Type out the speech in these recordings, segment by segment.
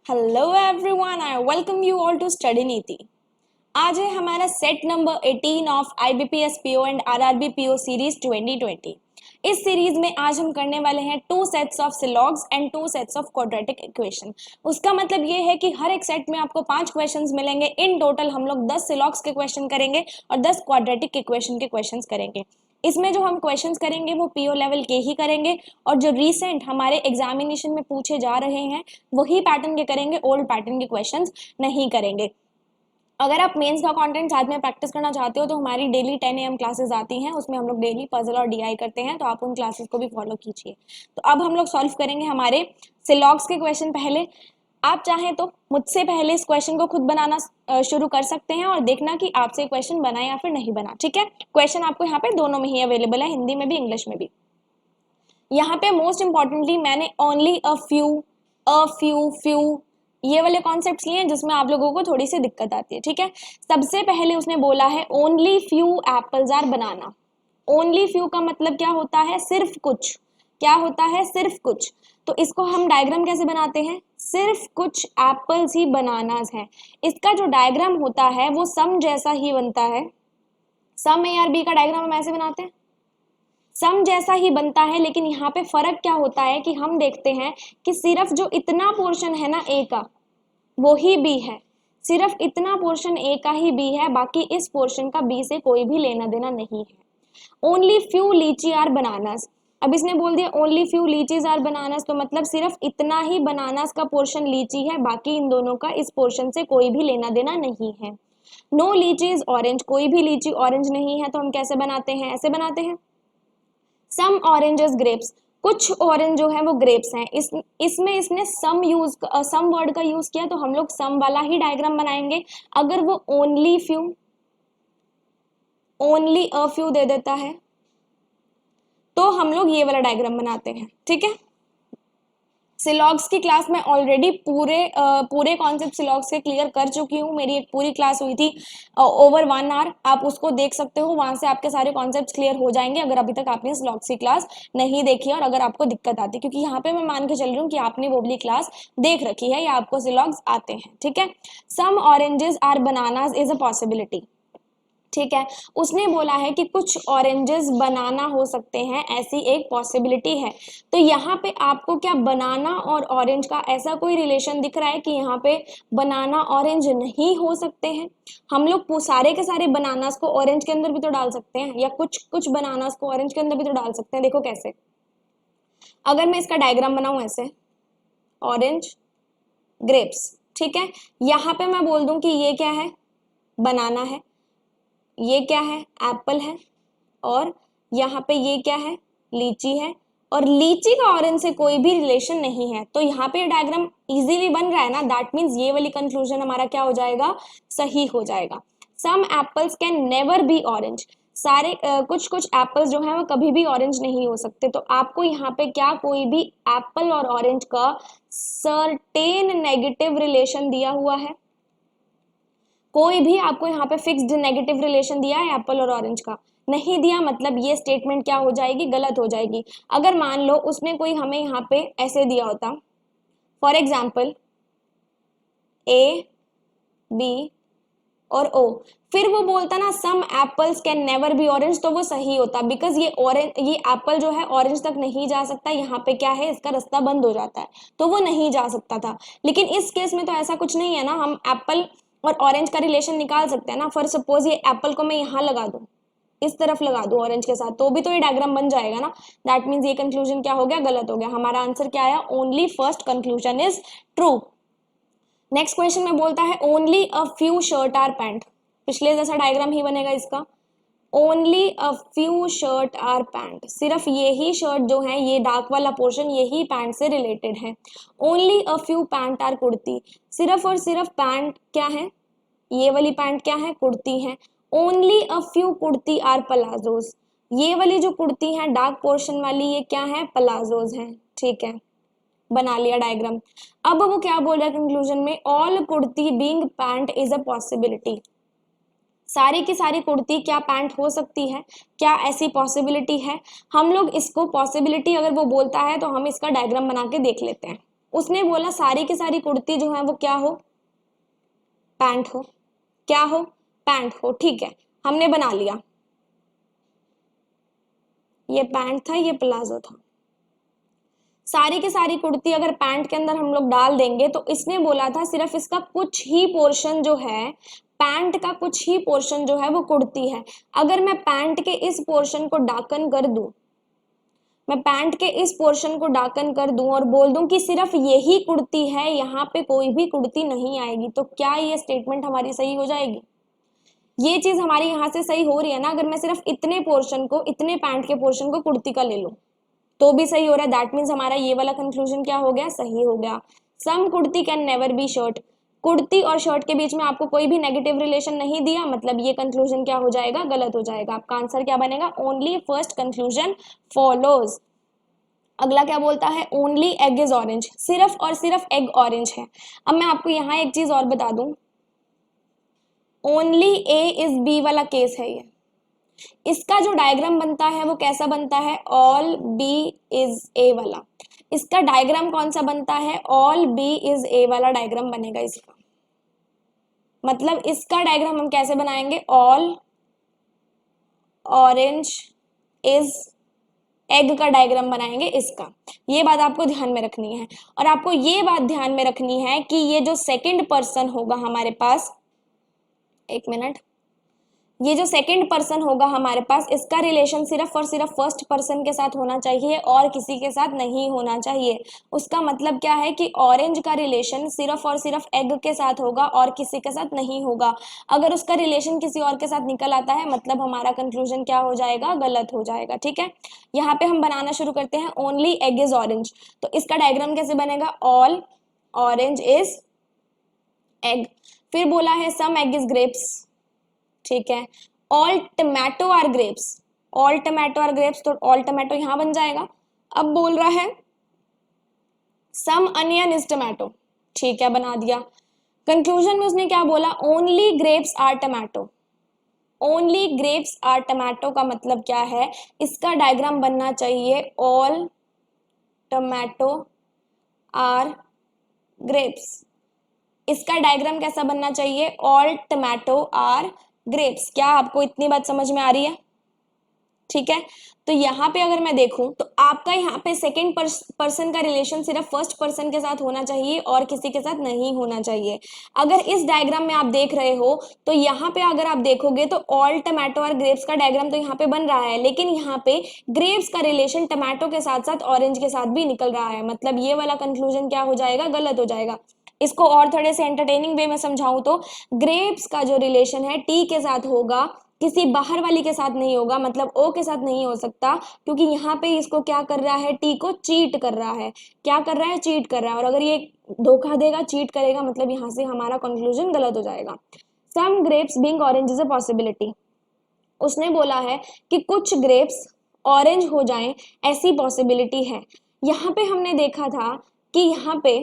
Hello everyone, I welcome you all to study Niti. आज है हमारा set number 18 of IBPS PO and RRB PO series 2020। इस series में आज हम करने वाले हैं 2 sets of syllogisms and 2 sets of quadratic equation. उसका मतलब ये है कि हर एक सेट में आपको 5 क्वेश्चंस मिलेंगे। इन टोटल हम लोग 10 सिलॉग्स के क्वेश्चन करेंगे और 10 क्वाड्रेटिक इक्वेशन के क्वेश्चंस करेंगे। इसमें जो हम क्वेश्चंस करेंगे वो पीओ लेवल के ही करेंगे और जो रिसेंट हमारे एग्जामिनेशन में पूछे जा रहे हैं वही पैटर्न के करेंगे, ओल्ड पैटर्न के क्वेश्चंस नहीं करेंगे। अगर आप मेंस का कंटेंट साथ में प्रैक्टिस करना चाहते हो तो हमारी डेली 10 AM क्लासेस आती हैं, उसमें हम लोग डेली पजल और डीआई करते हैं, तो आप उन क्लासेस को भी फॉलो कीजिए। तो अब हम लोग सॉल्व करेंगे हमारे सिलॉग्स के क्वेश्चन। पहले आप चाहें तो मुझसे पहले इस क्वेश्चन को खुद बनाना शुरू कर सकते हैं और देखना कि आपसे क्वेश्चन बना या फिर नहीं बना। ठीक है, क्वेश्चन आपको यहाँ पे दोनों में ही अवेलेबल है, हिंदी में भी इंग्लिश में भी। यहाँ पे मोस्ट इंपॉर्टेंटली मैंने ओनली अ फ्यू ये वाले कॉन्सेप्ट्स लिए हैं जिसमें आप लोगों को थोड़ी सी दिक्कत आती है। ठीक है, सबसे पहले उसने बोला है only few apples are banana. Only few का मतलब क्या होता है? सिर्फ कुछ। क्या होता है? सिर्फ कुछ। तो इसको हम डायग्राम कैसे बनाते हैं? सिर्फ कुछ एप्पल्स ही बनानास है। इसका जो डायग्राम होता है वो सम जैसा ही बनता है। सम ए आर बी का डायग्राम हम ऐसे बनाते हैं, सम जैसा ही बनता है, लेकिन यहाँ पे फर्क क्या होता है कि हम देखते हैं कि सिर्फ जो इतना पोर्शन है ना ए का वो ही बी है। सिर्फ इतना पोर्शन ए का ही बी है, बाकी इस पोर्शन का बी से कोई भी लेना देना नहीं है। Only few lychee are bananas. अब इसने बोल दिया only few lychees are bananas, तो मतलब सिर्फ इतना ही बनानास का पोर्शन लीची है, बाकी इन दोनों का इस पोर्शन से कोई भी लेना देना नहीं है। नो लीची इज ऑरेंज, कोई भी लीची ऑरेंज नहीं है, तो हम कैसे बनाते हैं? ऐसे बनाते हैं। सम ऑरेंजेस ग्रेप्स, कुछ ऑरेंज जो है वो ग्रेप्स हैं। इसमें इसने सम वर्ड का यूज किया, तो हम लोग सम वाला ही डायग्राम बनाएंगे। अगर वो ओनली अ फ्यू दे देता है तो हम लोग ये वाला डायग्राम बनाते हैं। ठीक है, सिलॉग्स की क्लास में ऑलरेडी पूरे कॉन्सेप्ट सिलॉग्स के क्लियर कर चुकी हूँ। मेरी एक पूरी क्लास हुई थी ओवर 1 आवर, आप उसको देख सकते हो, वहां से आपके सारे कॉन्सेप्ट क्लियर हो जाएंगे अगर अभी तक आपने सिलॉग्स की क्लास नहीं देखी और अगर आपको दिक्कत आती, क्योंकि यहाँ पे मैं मान के चल रही हूँ कि आपने वो वाली क्लास देख रखी है या आपको सिलॉग्स आते हैं। ठीक है, some oranges are bananas is a possibility. ठीक है, उसने बोला है कि कुछ ऑरेंजेस बनाना हो सकते हैं, ऐसी एक पॉसिबिलिटी है। तो यहाँ पे आपको क्या बनाना और ऑरेंज का ऐसा कोई रिलेशन दिख रहा है कि यहाँ पे बनाना ऑरेंज नहीं हो सकते हैं? हम लोग सारे के सारे बनानास को ऑरेंज के अंदर भी तो डाल सकते हैं, या कुछ कुछ बनानास को ऑरेंज के अंदर भी तो डाल सकते हैं। देखो कैसे, अगर मैं इसका डायग्राम बनाऊं ऐसे, ऑरेंज ग्रेप्स, ठीक है, यहाँ पे मैं बोल दूं कि ये क्या है? बनाना है। ये क्या है? एप्पल है। और यहाँ पे ये क्या है? लीची है। और लीची का ऑरेंज से कोई भी रिलेशन नहीं है, तो यहाँ पे डायग्राम इजीली बन रहा है ना। दैट मीन्स ये वाली कंक्लूजन हमारा क्या हो जाएगा? सही हो जाएगा। Some apples can never be orange, सारे कुछ कुछ एप्पल्स जो है वो कभी भी ऑरेंज नहीं हो सकते। तो आपको यहाँ पे क्या कोई भी एप्पल और ऑरेंज का सर्टेन नेगेटिव रिलेशन दिया हुआ है? कोई भी आपको यहाँ पे फिक्स्ड नेगेटिव रिलेशन दिया है एप्पल और ऑरेंज का? नहीं दिया, मतलब ये स्टेटमेंट क्या हो जाएगी? गलत हो जाएगी। अगर मान लो उसने कोई हमें यहाँ पे ऐसे दिया होता, फॉर एग्जाम्पल ए बी और ओ, फिर वो बोलता ना some apples can never be orange, तो वो सही होता, बिकॉज ये एप्पल जो है ऑरेंज तक नहीं जा सकता। यहाँ पे क्या है? इसका रास्ता बंद हो जाता है, तो वो नहीं जा सकता था। लेकिन इस केस में तो ऐसा कुछ नहीं है ना, हम एप्पल और ऑरेंज का रिलेशन निकाल सकते हैं ना। फॉर सपोज ये एप्पल को मैं यहाँ लगा दूं, इस तरफ लगा दूं ऑरेंज के साथ, तो भी तो ये डायग्राम बन जाएगा ना। दैट मीन्स ये कंक्लूजन क्या हो गया? गलत हो गया। हमारा आंसर क्या आया? Only first conclusion is true. Next question में बोलता है only a few shirt are pant, पिछले जैसा डायग्राम ही बनेगा इसका। Only a few shirt are pant, सिर्फ ये ही शर्ट जो है, ये डार्क वाला पोर्शन यही पैंट से रिलेटेड है। Only a few pant are kurti, सिर्फ और सिर्फ पैंट क्या है? ये वाली पैंट क्या है? कुर्ती है। Only a few kurti are palazzos, ये वाली जो कुर्ती है डार्क पोर्शन वाली, ये क्या है? पलाजोज है। ठीक है, बना लिया डायग्राम। अब वो क्या बोल रहा है कंक्लूजन में? All kurti being pant is a possibility, सारी की सारी कुर्ती क्या पैंट हो सकती है? क्या ऐसी पॉसिबिलिटी है? हम लोग इसको पॉसिबिलिटी अगर वो बोलता है तो हम इसका डायग्राम बना के देख लेते हैं। उसने बोला सारी की सारी कुर्ती जो है वो क्या हो, पैंट हो, क्या हो, पैंट हो। ठीक है, हमने बना लिया, ये पैंट था, ये प्लाजो था। सारी की सारी कुर्ती अगर पैंट के अंदर हम लोग डाल देंगे तो इसने बोला था सिर्फ इसका कुछ ही पोर्शन जो है, पैंट का कुछ ही पोर्शन जो है वो कुर्ती है। अगर मैं पैंट के इस पोर्शन को डाकन कर दूं, मैं पैंट के इस पोर्शन को डाकन कर दूं और बोल दूं कि सिर्फ यही कुर्ती है, यहाँ पे कोई भी कुर्ती नहीं आएगी, तो क्या ये स्टेटमेंट हमारी सही हो जाएगी? ये चीज हमारी यहाँ से सही हो रही है ना। अगर मैं सिर्फ इतने पोर्शन को, इतने पैंट के पोर्शन को कुर्ती का ले लूं तो भी सही हो रहा है। दैट मीन्स हमारा ये वाला कंक्लूजन क्या हो गया, सही हो गया। Some kurti can never be shirt, kurti और शर्ट के बीच में आपको कोई भी नेगेटिव रिलेशन नहीं दिया, मतलब ये कंक्लूजन क्या हो जाएगा, गलत हो जाएगा। आपका आंसर क्या बनेगा, ओनली फर्स्ट कंक्लूजन फॉलोज। अगला क्या बोलता है, ओनली एग इज ऑरेंज, सिर्फ और सिर्फ एग ऑरेंज है। अब मैं आपको यहाँ एक चीज और बता दूं, ओनली ए इज बी वाला केस है ये। इसका जो डायग्राम बनता है वो कैसा बनता है, ऑल बी इज ए वाला। इसका डायग्राम कौन सा बनता है, ऑल बी इज ए वाला डायग्राम बनेगा इसका। मतलब इसका डायग्राम हम कैसे बनाएंगे, ऑल ऑरेंज इज एग का डायग्राम बनाएंगे इसका। ये बात आपको ध्यान में रखनी है। और आपको ये बात ध्यान में रखनी है कि ये जो सेकंड पर्सन होगा हमारे पास, एक मिनट, ये जो सेकंड पर्सन होगा हमारे पास, इसका रिलेशन सिर्फ और सिर्फ फर्स्ट पर्सन के साथ होना चाहिए और किसी के साथ नहीं होना चाहिए। उसका मतलब क्या है कि ऑरेंज का रिलेशन सिर्फ और सिर्फ एग के साथ होगा और किसी के साथ नहीं होगा। अगर उसका रिलेशन किसी और के साथ निकल आता है मतलब हमारा कंक्लूजन क्या हो जाएगा, गलत हो जाएगा। ठीक है, यहाँ पे हम बनाना शुरू करते हैं, ओनली एग इज ऑरेंज। तो इसका डायग्राम कैसे बनेगा, ऑल ऑरेंज इज एग। फिर बोला है सम एग इज ग्रेप्स, ठीक है, all tomato are grapes, all tomato are grapes, तो ऑल टमाटो यहां बन जाएगा। अब बोल रहा है सम अनियन इज टमाटो, ठीक है, बना दिया। कंक्लूजन में उसने क्या बोला, only grapes are tomato, only grapes are tomato का मतलब क्या है, इसका डायग्राम बनना चाहिए ऑल टमाटो आर ग्रेप्स। इसका डायग्राम कैसा बनना चाहिए, ऑल टमाटो आर ग्रेप्स। क्या आपको इतनी बात समझ में आ रही है? ठीक है, तो यहाँ पे अगर मैं देखूं तो आपका यहाँ पे सेकंड पर्सन का रिलेशन सिर्फ फर्स्ट पर्सन के साथ होना चाहिए और किसी के साथ नहीं होना चाहिए। अगर इस डायग्राम में आप देख रहे हो तो यहाँ पे अगर आप देखोगे तो ऑल टमाटो और ग्रेप्स का डायग्राम तो यहाँ पे बन रहा है, लेकिन यहाँ पे ग्रेप्स का रिलेशन टमाटो के साथ साथ ऑरेंज के साथ भी निकल रहा है। मतलब ये वाला कंक्लूजन क्या हो जाएगा, गलत हो जाएगा। इसको और थोड़े से एंटरटेनिंग वे में समझाऊं तो ग्रेप्स का जो रिलेशन है टी के साथ होगा, किसी बाहर वाली के साथ नहीं होगा, मतलब ओ के साथ नहीं हो सकता, क्योंकि यहाँ पे इसको क्या कर रहा है, टी को चीट कर रहा है। क्या कर रहा है, चीट कर रहा है। और अगर ये धोखा देगा, चीट करेगा, मतलब यहाँ से हमारा कंक्लूजन गलत हो जाएगा। Some grapes being orange is a possibility, उसने बोला है कि कुछ ग्रेप्स ऑरेंज हो जाएं, ऐसी पॉसिबिलिटी है। यहाँ पे हमने देखा था कि यहाँ पे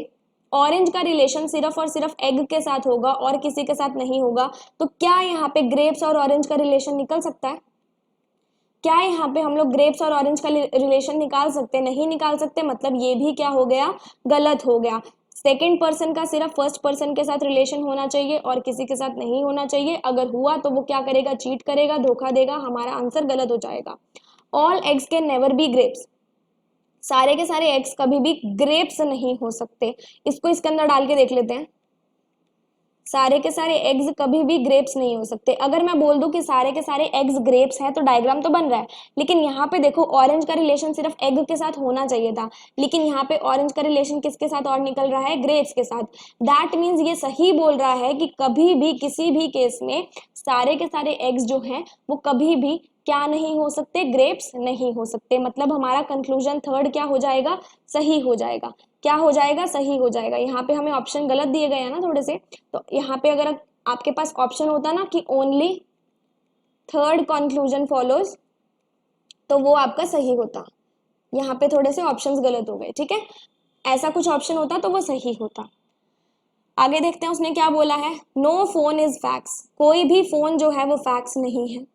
ऑरेंज का रिलेशन सिर्फ और सिर्फ एग के साथ होगा और किसी के साथ नहीं होगा। तो क्या यहाँ पे ग्रेप्स और ऑरेंज का रिलेशन निकल सकता है? क्या यहाँ पे हम लोग ग्रेप्स और ऑरेंज का रिलेशन निकाल सकते? नहीं निकाल सकते। मतलब ये भी क्या हो गया, गलत हो गया। सेकंड पर्सन का सिर्फ फर्स्ट पर्सन के साथ रिलेशन होना चाहिए और किसी के साथ नहीं होना चाहिए। अगर हुआ तो वो क्या करेगा, चीट करेगा, धोखा देगा, हमारा आंसर गलत हो जाएगा। All eggs can never B grapes, सारे के सारे एग्स कभी भी ग्रेप्स नहीं हो सकते। इसको इसके अंदर डाल के देख लेते हैं, सारे के सारे एग्स कभी भी ग्रेप्स नहीं हो सकते। अगर मैं बोल दूं कि सारे के सारे एग्स ग्रेप्स हैं तो डायग्राम तो बन रहा है, लेकिन यहाँ पे देखो ऑरेंज का रिलेशन सिर्फ एग के साथ होना चाहिए था, लेकिन यहाँ पे ऑरेंज का रिलेशन किसके साथ और निकल रहा है, ग्रेप्स के साथ। दैट मीन्स ये सही बोल रहा है कि कभी भी किसी भी केस में सारे के सारे एग्स जो हैं वो कभी भी क्या नहीं हो सकते, ग्रेप्स नहीं हो सकते। मतलब हमारा कंक्लूजन थर्ड क्या हो जाएगा, सही हो जाएगा। क्या हो जाएगा, सही हो जाएगा। यहाँ पे हमें ऑप्शन गलत दिए गए हैं ना थोड़े से, तो यहाँ पे अगर आपके पास ऑप्शन होता ना कि ओनली थर्ड कंक्लूजन फॉलोज, तो वो आपका सही होता। यहाँ पे थोड़े से ऑप्शंस गलत हो गए, ठीक है, ऐसा कुछ ऑप्शन होता तो वो सही होता। आगे देखते हैं उसने क्या बोला है, नो फोन इज फैक्स, कोई भी फोन जो है वो फैक्स नहीं है,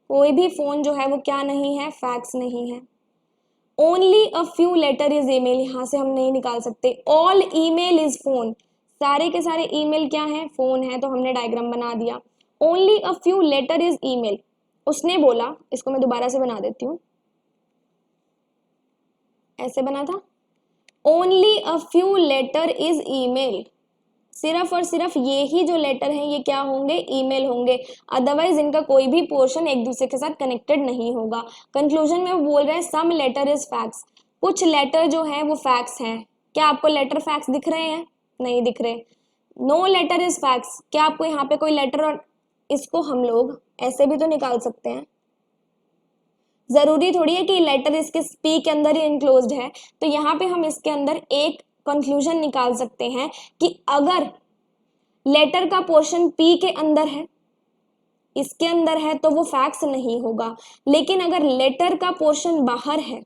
कोई भी फोन जो है वो क्या नहीं है, फैक्स नहीं है। Only a few letter is email, यहां से हम नहीं निकाल सकते। ऑल ईमेल इज फोन, सारे के सारे ईमेल क्या है, फोन है, तो हमने डायग्राम बना दिया। Only a few letter is email, उसने बोला, इसको मैं दोबारा से बना देती हूं, ऐसे बना था, only a few letter is email, सिर्फ और सिर्फ ये ही जो लेटर हैं ये क्या होंगे, ईमेल होंगे, अदरवाइज इनका कोई भी पोर्शन एक दूसरे के साथ कनेक्टेड नहीं होगा। कंक्लूजन में वो बोल रहे हैं सम लेटर इज फैक्स, कुछ लेटर जो है वो फैक्स हैं। क्या आपको लेटर फैक्स दिख रहे हैं, नहीं दिख रहे। नो लेटर इज फैक्स, क्या आपको यहाँ पे कोई लेटर, और इसको हम लोग ऐसे भी तो निकाल सकते हैं, जरूरी थोड़ी है कि लेटर इसके पी के अंदर ही इनक्लोज्ड है। तो यहाँ पे हम इसके अंदर एक कंक्लूजन निकाल सकते हैं कि अगर लेटर का पोर्शन पी के अंदर है, इसके अंदर है, तो वो फैक्स नहीं होगा। लेकिन अगर लेटर का पोर्शन बाहर है,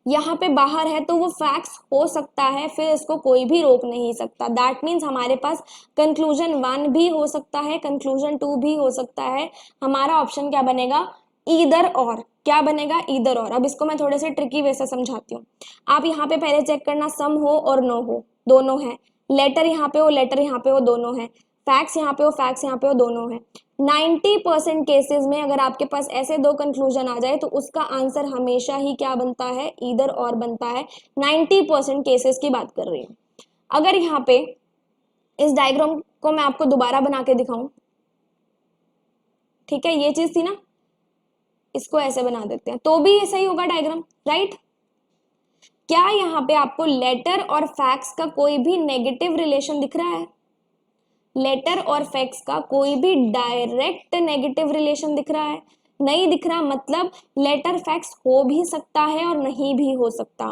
यहाँ पे बाहर है, तो वो फैक्स हो सकता है, फिर इसको कोई भी रोक नहीं सकता। दैट मीन्स हमारे पास कंक्लूजन 1 भी हो सकता है, कंक्लूजन 2 भी हो सकता है। हमारा ऑप्शन क्या बनेगा, ईदर और, क्या बनेगा, ईदर और। अब इसको मैं थोड़े से ट्रिकी वे से समझाती हूँ। आप यहाँ पे पहले चेक करना, सम हो और नो हो, दोनों है, लेटर यहाँ पे हो, लेटर यहाँ पे हो, दोनों है, फैक्स यहाँ पे हो, फैक्स यहाँ पे हो, दोनों है। 90% केसेस में अगर आपके पास ऐसे दो कंक्लूजन आ जाए तो उसका आंसर हमेशा ही क्या बनता है, ईदर और बनता है। 90% केसेस की बात कर रही हूँ। अगर यहाँ पे इस डायग्राम को मैं आपको दोबारा बना के दिखाऊं, ठीक है, ये चीज थी ना, इसको ऐसे बना देते हैं तो भी ऐसा ही होगा डायग्राम, राइट। क्या यहाँ पे आपको लेटर और फैक्स का कोई भी नेगेटिव रिलेशन दिख रहा है, लेटर और फैक्स का कोई भी डायरेक्ट नेगेटिव रिलेशन दिख रहा है, नहीं दिख रहा। मतलब लेटर फैक्स हो भी सकता है और नहीं भी हो सकता,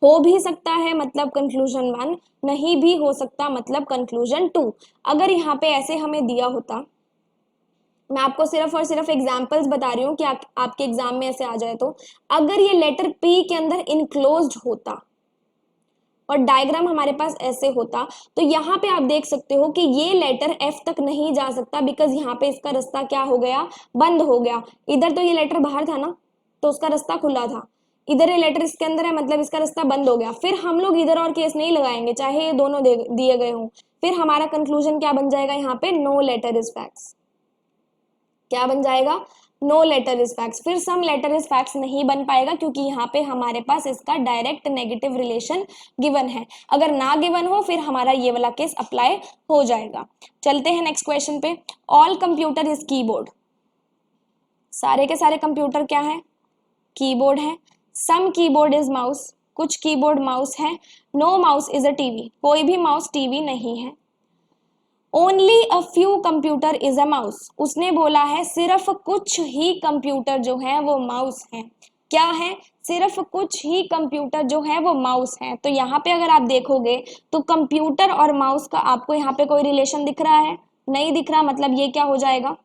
हो भी सकता है मतलब कंक्लूजन 1, नहीं भी हो सकता मतलब कंक्लूजन 2। अगर यहाँ पे ऐसे हमें दिया होता, मैं आपको सिर्फ और सिर्फ एग्जांपल्स बता रही हूँ कि आपके एग्जाम में ऐसे आ जाए, तो अगर ये लेटर पी के अंदर इनक्लोज्ड होता और डायग्राम हमारे पास ऐसे होता, तो यहाँ पे आप देख सकते हो कि ये लेटर एफ तक नहीं जा सकता, बिकॉज यहाँ पे इसका रास्ता क्या हो गया, बंद हो गया। इधर तो ये लेटर बाहर था ना, तो उसका रास्ता खुला था, इधर ये लेटर इसके अंदर है, मतलब इसका रास्ता बंद हो गया। फिर हम लोग इधर और केस नहीं लगाएंगे, चाहे ये दोनों दिए गए हों। फिर हमारा कंक्लूजन क्या बन जाएगा, यहाँ पे नो लेटर इज फैक्स, क्या बन जाएगा, नो लेटर इज फैक्स। फिर सम लेटर इज फैक्स नहीं बन पाएगा, क्योंकि यहाँ पे हमारे पास इसका डायरेक्ट नेगेटिव रिलेशन गिवन है। अगर ना गिवन हो फिर हमारा ये वाला केस अप्लाई हो जाएगा। चलते हैं नेक्स्ट क्वेश्चन पे। ऑल कंप्यूटर इज कीबोर्ड, सारे के सारे कंप्यूटर क्या है, कीबोर्ड है। सम कीबोर्ड इज माउस, कुछ कीबोर्ड माउस है। No mouse is a TV, कोई भी माउस टीवी नहीं है। Only a few computer is a mouse, उसने बोला है सिर्फ कुछ ही कंप्यूटर जो है वो माउस है। क्या है, सिर्फ कुछ ही कंप्यूटर जो है वो माउस है। तो यहाँ पे अगर आप देखोगे तो कंप्यूटर और माउस का आपको यहाँ पे कोई रिलेशन दिख रहा है, नहीं दिख रहा, मतलब ये क्या हो जाएगा,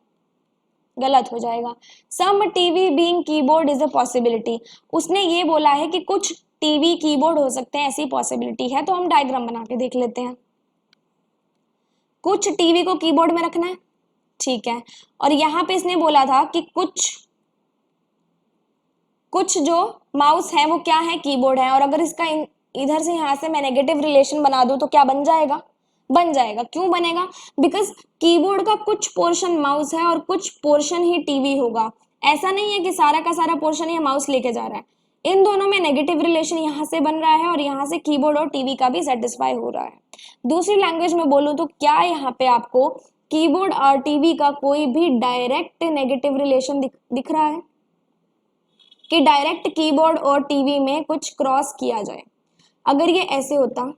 गलत हो जाएगा। Some TV being keyboard is a possibility, उसने ये बोला है कि कुछ टीवी कीबोर्ड हो सकते हैं, ऐसी पॉसिबिलिटी है। तो हम डायग्राम बना के देख लेते हैं। कुछ टीवी को कीबोर्ड में रखना है, ठीक है, और यहां पे इसने बोला था कि कुछ जो माउस है वो क्या है, कीबोर्ड है। और अगर इसका इधर से यहां से मैं नेगेटिव रिलेशन बना दूं तो क्या बन जाएगा, बन जाएगा। क्यों बनेगा, बिकॉज कीबोर्ड का कुछ पोर्शन माउस है और कुछ पोर्शन ही टीवी होगा। ऐसा नहीं है कि सारा का सारा पोर्शन ये माउस लेके जा रहा है, इन दोनों में नेगेटिव रिलेशन यहाँ से बन रहा है और यहाँ से कीबोर्ड और टीवी का भी सेटिस्फाई हो रहा है। दूसरी लैंग्वेज में बोलूं तो क्या यहाँ पे आपको कीबोर्ड और टीवी का कोई भी डायरेक्ट नेगेटिव रिलेशन दिख रहा है, कि डायरेक्ट कीबोर्ड और टीवी में कुछ क्रॉस किया जाए। अगर ये ऐसे होता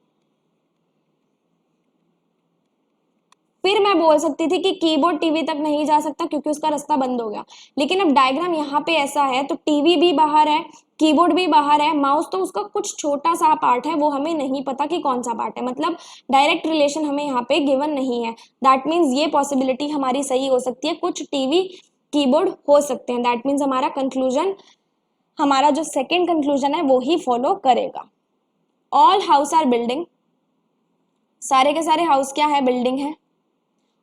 फिर मैं बोल सकती थी कि कीबोर्ड टीवी तक नहीं जा सकता क्योंकि उसका रास्ता बंद हो गया। लेकिन अब डायग्राम यहाँ पे ऐसा है तो टीवी भी बाहर है, कीबोर्ड भी बाहर है, माउस तो उसका कुछ छोटा सा पार्ट है, वो हमें नहीं पता कि कौन सा पार्ट है, मतलब डायरेक्ट रिलेशन हमें यहाँ पे गिवन नहीं है। दैट मीन्स ये पॉसिबिलिटी हमारी सही हो सकती है, कुछ टीवी कीबोर्ड हो सकते हैं। दैट मीन्स हमारा कंक्लूजन, हमारा जो सेकेंड कंक्लूजन है वो ही फॉलो करेगा। ऑल हाउस आर बिल्डिंग, सारे के सारे हाउस क्या है, बिल्डिंग है।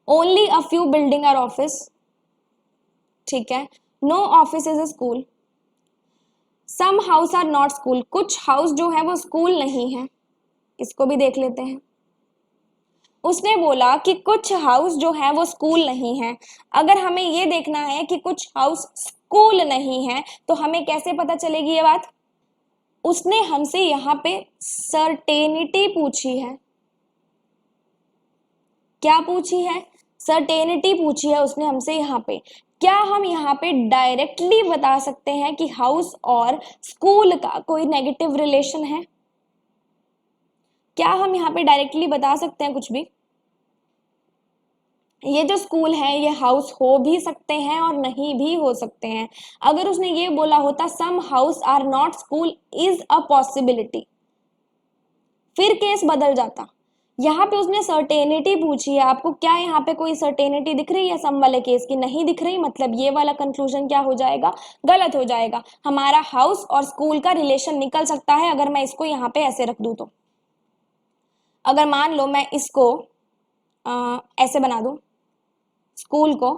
Only a few building are office, ठीक है। No office is a school, some house are not school, कुछ हाउस जो है वो स्कूल नहीं है, इसको भी देख लेते हैं। उसने बोला कि कुछ हाउस जो है वो स्कूल नहीं है। अगर हमें ये देखना है कि कुछ हाउस स्कूल नहीं है तो हमें कैसे पता चलेगी ये बात? उसने हमसे यहाँ पे सर्टेनिटी पूछी है। क्या पूछी है? सर्टेनिटी पूछी है उसने हमसे यहाँ पे। क्या हम यहाँ पे डायरेक्टली बता सकते हैं कि हाउस और स्कूल का कोई नेगेटिव रिलेशन है? क्या हम यहाँ पे डायरेक्टली बता सकते हैं कुछ भी? ये जो स्कूल है ये हाउस हो भी सकते हैं और नहीं भी हो सकते हैं। अगर उसने ये बोला होता some house are not school is a possibility, फिर केस बदल जाता। यहाँ पे उसने सर्टेनिटी पूछी है, आपको क्या यहाँ पे कोई सर्टेनिटी दिख रही है सम वाले केस की? नहीं दिख रही, मतलब ये वाला कंक्लूजन क्या हो जाएगा? गलत हो जाएगा। हमारा हाउस और स्कूल का रिलेशन निकल सकता है अगर मैं इसको यहाँ पे ऐसे रख दूं तो। अगर मान लो मैं इसको ऐसे बना दूं स्कूल को,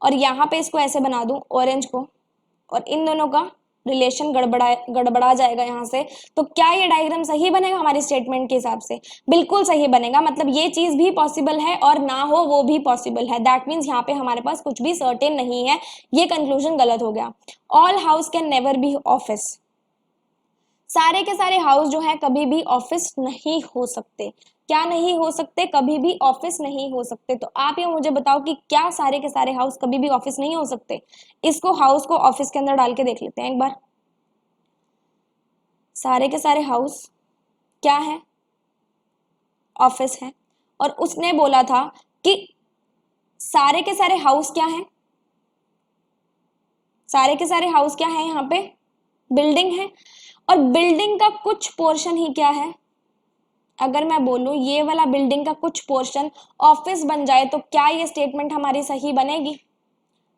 और यहाँ पे इसको ऐसे बना दूं ऑरेंज को, और इन दोनों का रिलेशन गड़बड़ा जाएगा यहाँ से, तो क्या ये डायग्राम सही बनेगा हमारी स्टेटमेंट के हिसाब से? बिल्कुल सही बनेगा। मतलब ये चीज भी पॉसिबल है और ना हो वो भी पॉसिबल है। दैट मीन्स यहाँ पे हमारे पास कुछ भी सर्टेन नहीं है। ये कंक्लूजन गलत हो गया। All house can never B office, सारे के सारे हाउस जो है कभी भी ऑफिस नहीं हो सकते। क्या नहीं हो सकते? कभी भी ऑफिस नहीं हो सकते। तो आप ये मुझे बताओ कि क्या सारे के सारे हाउस कभी भी ऑफिस नहीं हो सकते? इसको हाउस को ऑफिस के अंदर डाल के देख लेते हैं एक बार। सारे के सारे हाउस क्या है? ऑफिस है। और उसने बोला था कि सारे के सारे हाउस क्या है? सारे के सारे हाउस क्या है? यहाँ पे बिल्डिंग है, और बिल्डिंग का कुछ पोर्शन ही क्या है? अगर मैं बोलूं ये वाला बिल्डिंग का कुछ पोर्शन ऑफिस बन जाए तो क्या ये स्टेटमेंट हमारी सही बनेगी?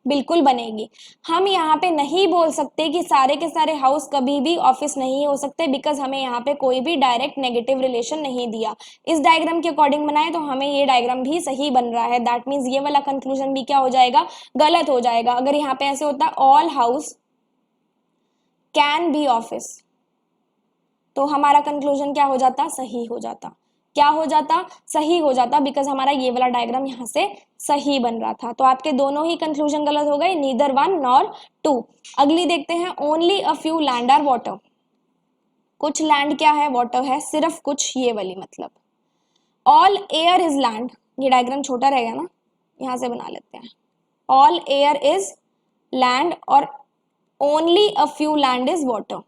बिल्कुल बनेगी। हम यहाँ पे नहीं बोल सकते कि सारे के सारे हाउस कभी भी ऑफिस नहीं हो सकते, बिकॉज हमें यहाँ पे कोई भी डायरेक्ट नेगेटिव रिलेशन नहीं दिया। इस डायग्राम के अकॉर्डिंग बनाए तो हमें ये डायग्राम भी सही बन रहा है। दैट मीन्स ये वाला कंक्लूजन भी क्या हो जाएगा? गलत हो जाएगा। अगर यहाँ पे ऐसे होता all house can be office, तो हमारा कंक्लूजन क्या हो जाता? सही हो जाता। क्या हो जाता? सही हो जाता, बिकॉज हमारा ये वाला डायग्राम यहाँ से सही बन रहा था। तो आपके दोनों ही कंक्लूजन गलत हो गए, नीदर वन नॉर टू। अगली देखते हैं, only a few land are water. कुछ लैंड क्या है? वाटर है। सिर्फ कुछ, ये वाली मतलब। ऑल एयर इज लैंड, ये डायग्राम छोटा रहेगा ना, यहाँ से बना लेते हैं। ऑल एयर इज लैंड और only a few land is water,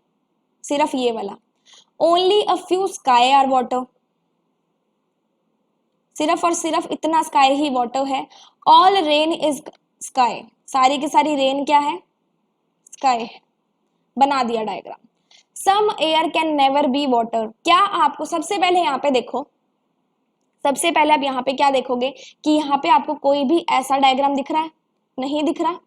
सिर्फ ये वाला। Only a few sky are water, सिर्फ और सिर्फ इतना स्काई ही वाटर है। ऑल रेन इज स्काई, सारी की सारी रेन क्या है? स्काई है। बना दिया diagram. Some air can never be water, क्या आपको सबसे पहले यहाँ पे देखो, सबसे पहले आप यहाँ पे क्या देखोगे कि यहाँ पे आपको कोई भी ऐसा डायग्राम दिख रहा है? नहीं दिख रहा।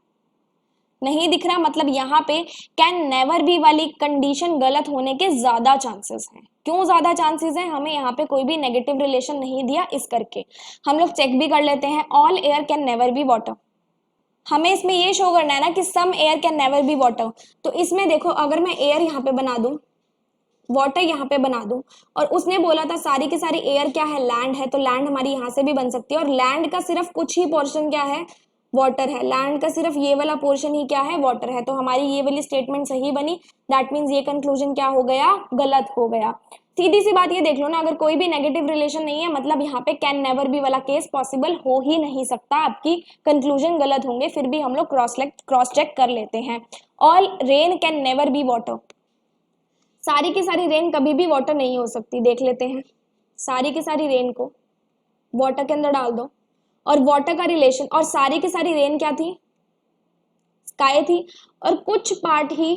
नहीं दिख रहा, मतलब यहाँ पे कैन नेवर बी वाली कंडीशन गलत होने के ज्यादा चांसेस हैं। क्यों ज्यादा चांसेस हैं? हमें यहाँ पे कोई भी नेगेटिव रिलेशन नहीं दिया, इस करके हम लोग चेक भी कर लेते हैं। All air can never be water, हमें इसमें ये शो करना है ना कि some air can never be water. तो इसमें देखो, अगर मैं एयर यहाँ पे बना दूं, वाटर यहाँ पे बना दूं, और उसने बोला था सारी की सारी एयर क्या है? लैंड है, तो लैंड हमारी यहाँ से भी बन सकती है। और लैंड का सिर्फ कुछ ही पोर्शन क्या है? वाटर है। लैंड का सिर्फ ये वाला पोर्शन ही क्या है? वाटर है। तो हमारी ये वाली स्टेटमेंट सही बनी। दैट मीन्स ये कंक्लूजन क्या हो गया? गलत हो गया। सीधी सी बात ये देख लो ना, अगर कोई भी नेगेटिव रिलेशन नहीं है मतलब यहाँ पे कैन नेवर बी वाला केस पॉसिबल हो ही नहीं सकता। आपकी कंक्लूजन गलत होंगे, फिर भी हम लोग क्रॉस चेक कर लेते हैं। All rain can never be water, सारी की सारी रेन कभी भी वाटर नहीं हो सकती। देख लेते हैं, सारी की सारी रेन को वाटर के अंदर डाल दो, और वाटर का रिलेशन, और सारी की सारी रेन क्या थी? स्काई थी, और कुछ पार्ट ही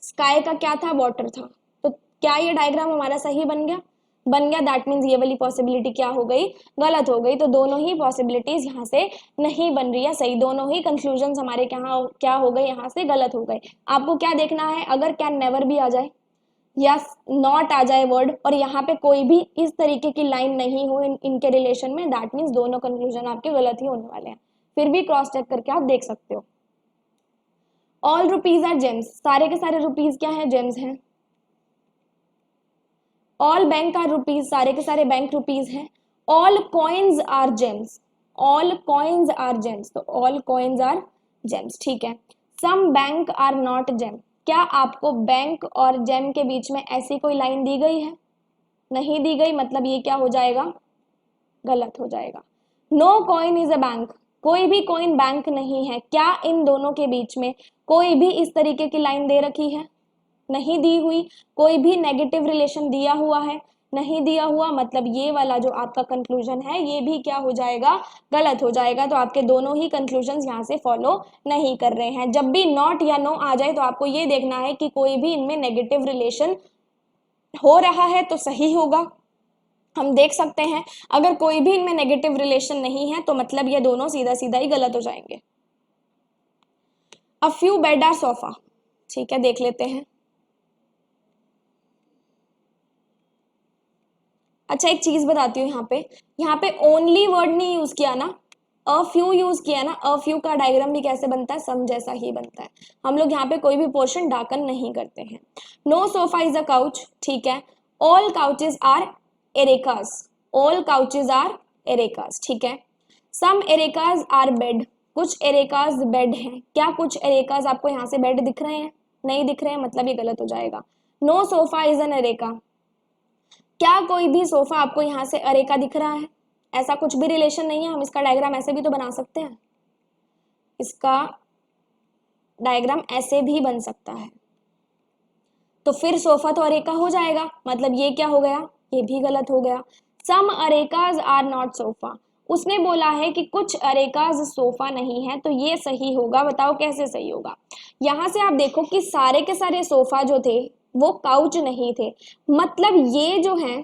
स्काई का क्या था? वाटर था। तो क्या ये डायग्राम हमारा सही बन गया? बन गया। दैट मीन्स ये वाली पॉसिबिलिटी क्या हो गई? गलत हो गई। तो दोनों ही पॉसिबिलिटीज यहाँ से नहीं बन रही है सही, दोनों ही कंक्लूजन हमारे क्या हो गए? यहाँ से गलत हो गए। आपको क्या देखना है? अगर कैन नेवर भी आ जाए या नॉट आ जाए वर्ड, और यहाँ पे कोई भी इस तरीके की लाइन नहीं हो इनके रिलेशन में, दैट मीन्स दोनों कंक्लूजन आपके गलत ही होने वाले हैं। फिर भी क्रॉस चेक करके आप देख सकते हो। ऑल रुपीज आर जेम्स, सारे के सारे रुपीज क्या है, जेम्स हैं। ऑल बैंक आर रुपीज, सारे के सारे बैंक रुपीज हैं। All coins are gems, all coins are gems, तो ऑल कॉइन्स आर जेम्स, ठीक है। Some bank are not gem, क्या आपको बैंक और जेम के बीच में ऐसी कोई लाइन दी गई है? नहीं दी गई, मतलब ये क्या हो जाएगा, गलत हो जाएगा। No coin is a bank, कोई भी कॉइन बैंक नहीं है। क्या इन दोनों के बीच में कोई भी इस तरीके की लाइन दे रखी है? नहीं दी हुई। कोई भी नेगेटिव रिलेशन दिया हुआ है? नहीं दिया हुआ, मतलब ये वाला जो आपका कंक्लूजन है ये भी क्या हो जाएगा, गलत हो जाएगा। तो आपके दोनों ही कंक्लूजन यहाँ से फॉलो नहीं कर रहे हैं। जब भी नॉट या नो आ जाए तो आपको ये देखना है कि कोई भी इनमें नेगेटिव रिलेशन हो रहा है तो सही होगा। हम देख सकते हैं अगर कोई भी इनमें नेगेटिव रिलेशन नहीं है तो मतलब ये दोनों सीधा सीधा ही गलत हो जाएंगे। A few bed are sofa, ठीक है, देख लेते हैं। अच्छा एक चीज बताती हूँ, यहाँ पे ओनली वर्ड नहीं यूज किया ना, अ फ्यू यूज किया ना। अ फ्यू का डायग्राम भी कैसे बनता है, सम जैसा ही बनता है। हम लोग यहाँ पे कोई भी पोर्शन डाकन नहीं करते हैं। No sofa is a couch, ठीक है। All couches are arecas, all couches are arecas, ठीक है। सम एरेकास आर बेड, कुछ एरेकास बेड हैं। क्या कुछ एरेकास आपको यहाँ से बेड दिख रहे हैं? नहीं दिख रहे हैं, मतलब ये गलत हो जाएगा। No sofa is an areca, क्या कोई भी सोफा आपको यहाँ से अरेका दिख रहा है? ऐसा कुछ भी रिलेशन नहीं है। हम इसका डायग्राम ऐसे भी तो बना सकते हैं, इसका डायग्राम ऐसे भी बन सकता है। तो फिर सोफा तो अरेका हो जाएगा, मतलब ये क्या हो गया, ये भी गलत हो गया। सम अरेकाज आर नॉट सोफा, उसने बोला है कि कुछ अरेकाज सोफा नहीं है, तो ये सही होगा। बताओ कैसे सही होगा। यहां से आप देखो कि सारे के सारे सोफा जो थे वो काउच नहीं थे, मतलब ये जो है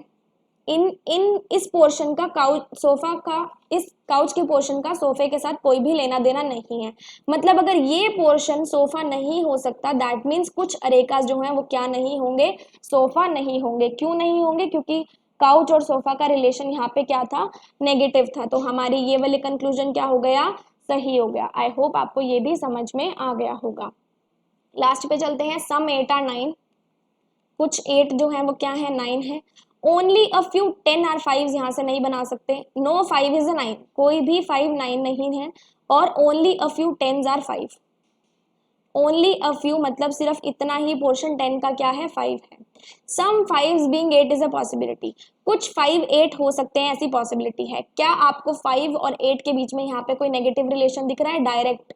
इन इन इस पोर्शन का काउच सोफा का, इस काउच के पोर्शन का सोफे के साथ कोई भी लेना देना नहीं है। मतलब अगर ये पोर्शन सोफा नहीं हो सकता, दैट मीन्स कुछ अरेकास जो हैं वो क्या नहीं होंगे, सोफा नहीं होंगे। क्यों नहीं होंगे? क्योंकि काउच और सोफा का रिलेशन यहाँ पे क्या था, नेगेटिव था। तो हमारी ये वाले कंक्लूजन क्या हो गया, सही हो गया। आई होप आपको ये भी समझ में आ गया होगा। लास्ट पे चलते हैं। सम 8 आर 9, कुछ 8 जो है वो क्या है, 9 है। ओनली अ फ्यू 10 आर 5, यहाँ से नहीं बना सकते। नो 5 इज अ 9, कोई भी 5 9 नहीं है। और only a few 10s are 5, only a few मतलब सिर्फ इतना ही पोर्शन 10 का क्या है, 5 है। सम 5s being 8 is a possibility, कुछ 5 8 हो सकते हैं, ऐसी पॉसिबिलिटी है। क्या आपको 5 और 8 के बीच में यहाँ पे कोई नेगेटिव रिलेशन दिख रहा है? डायरेक्ट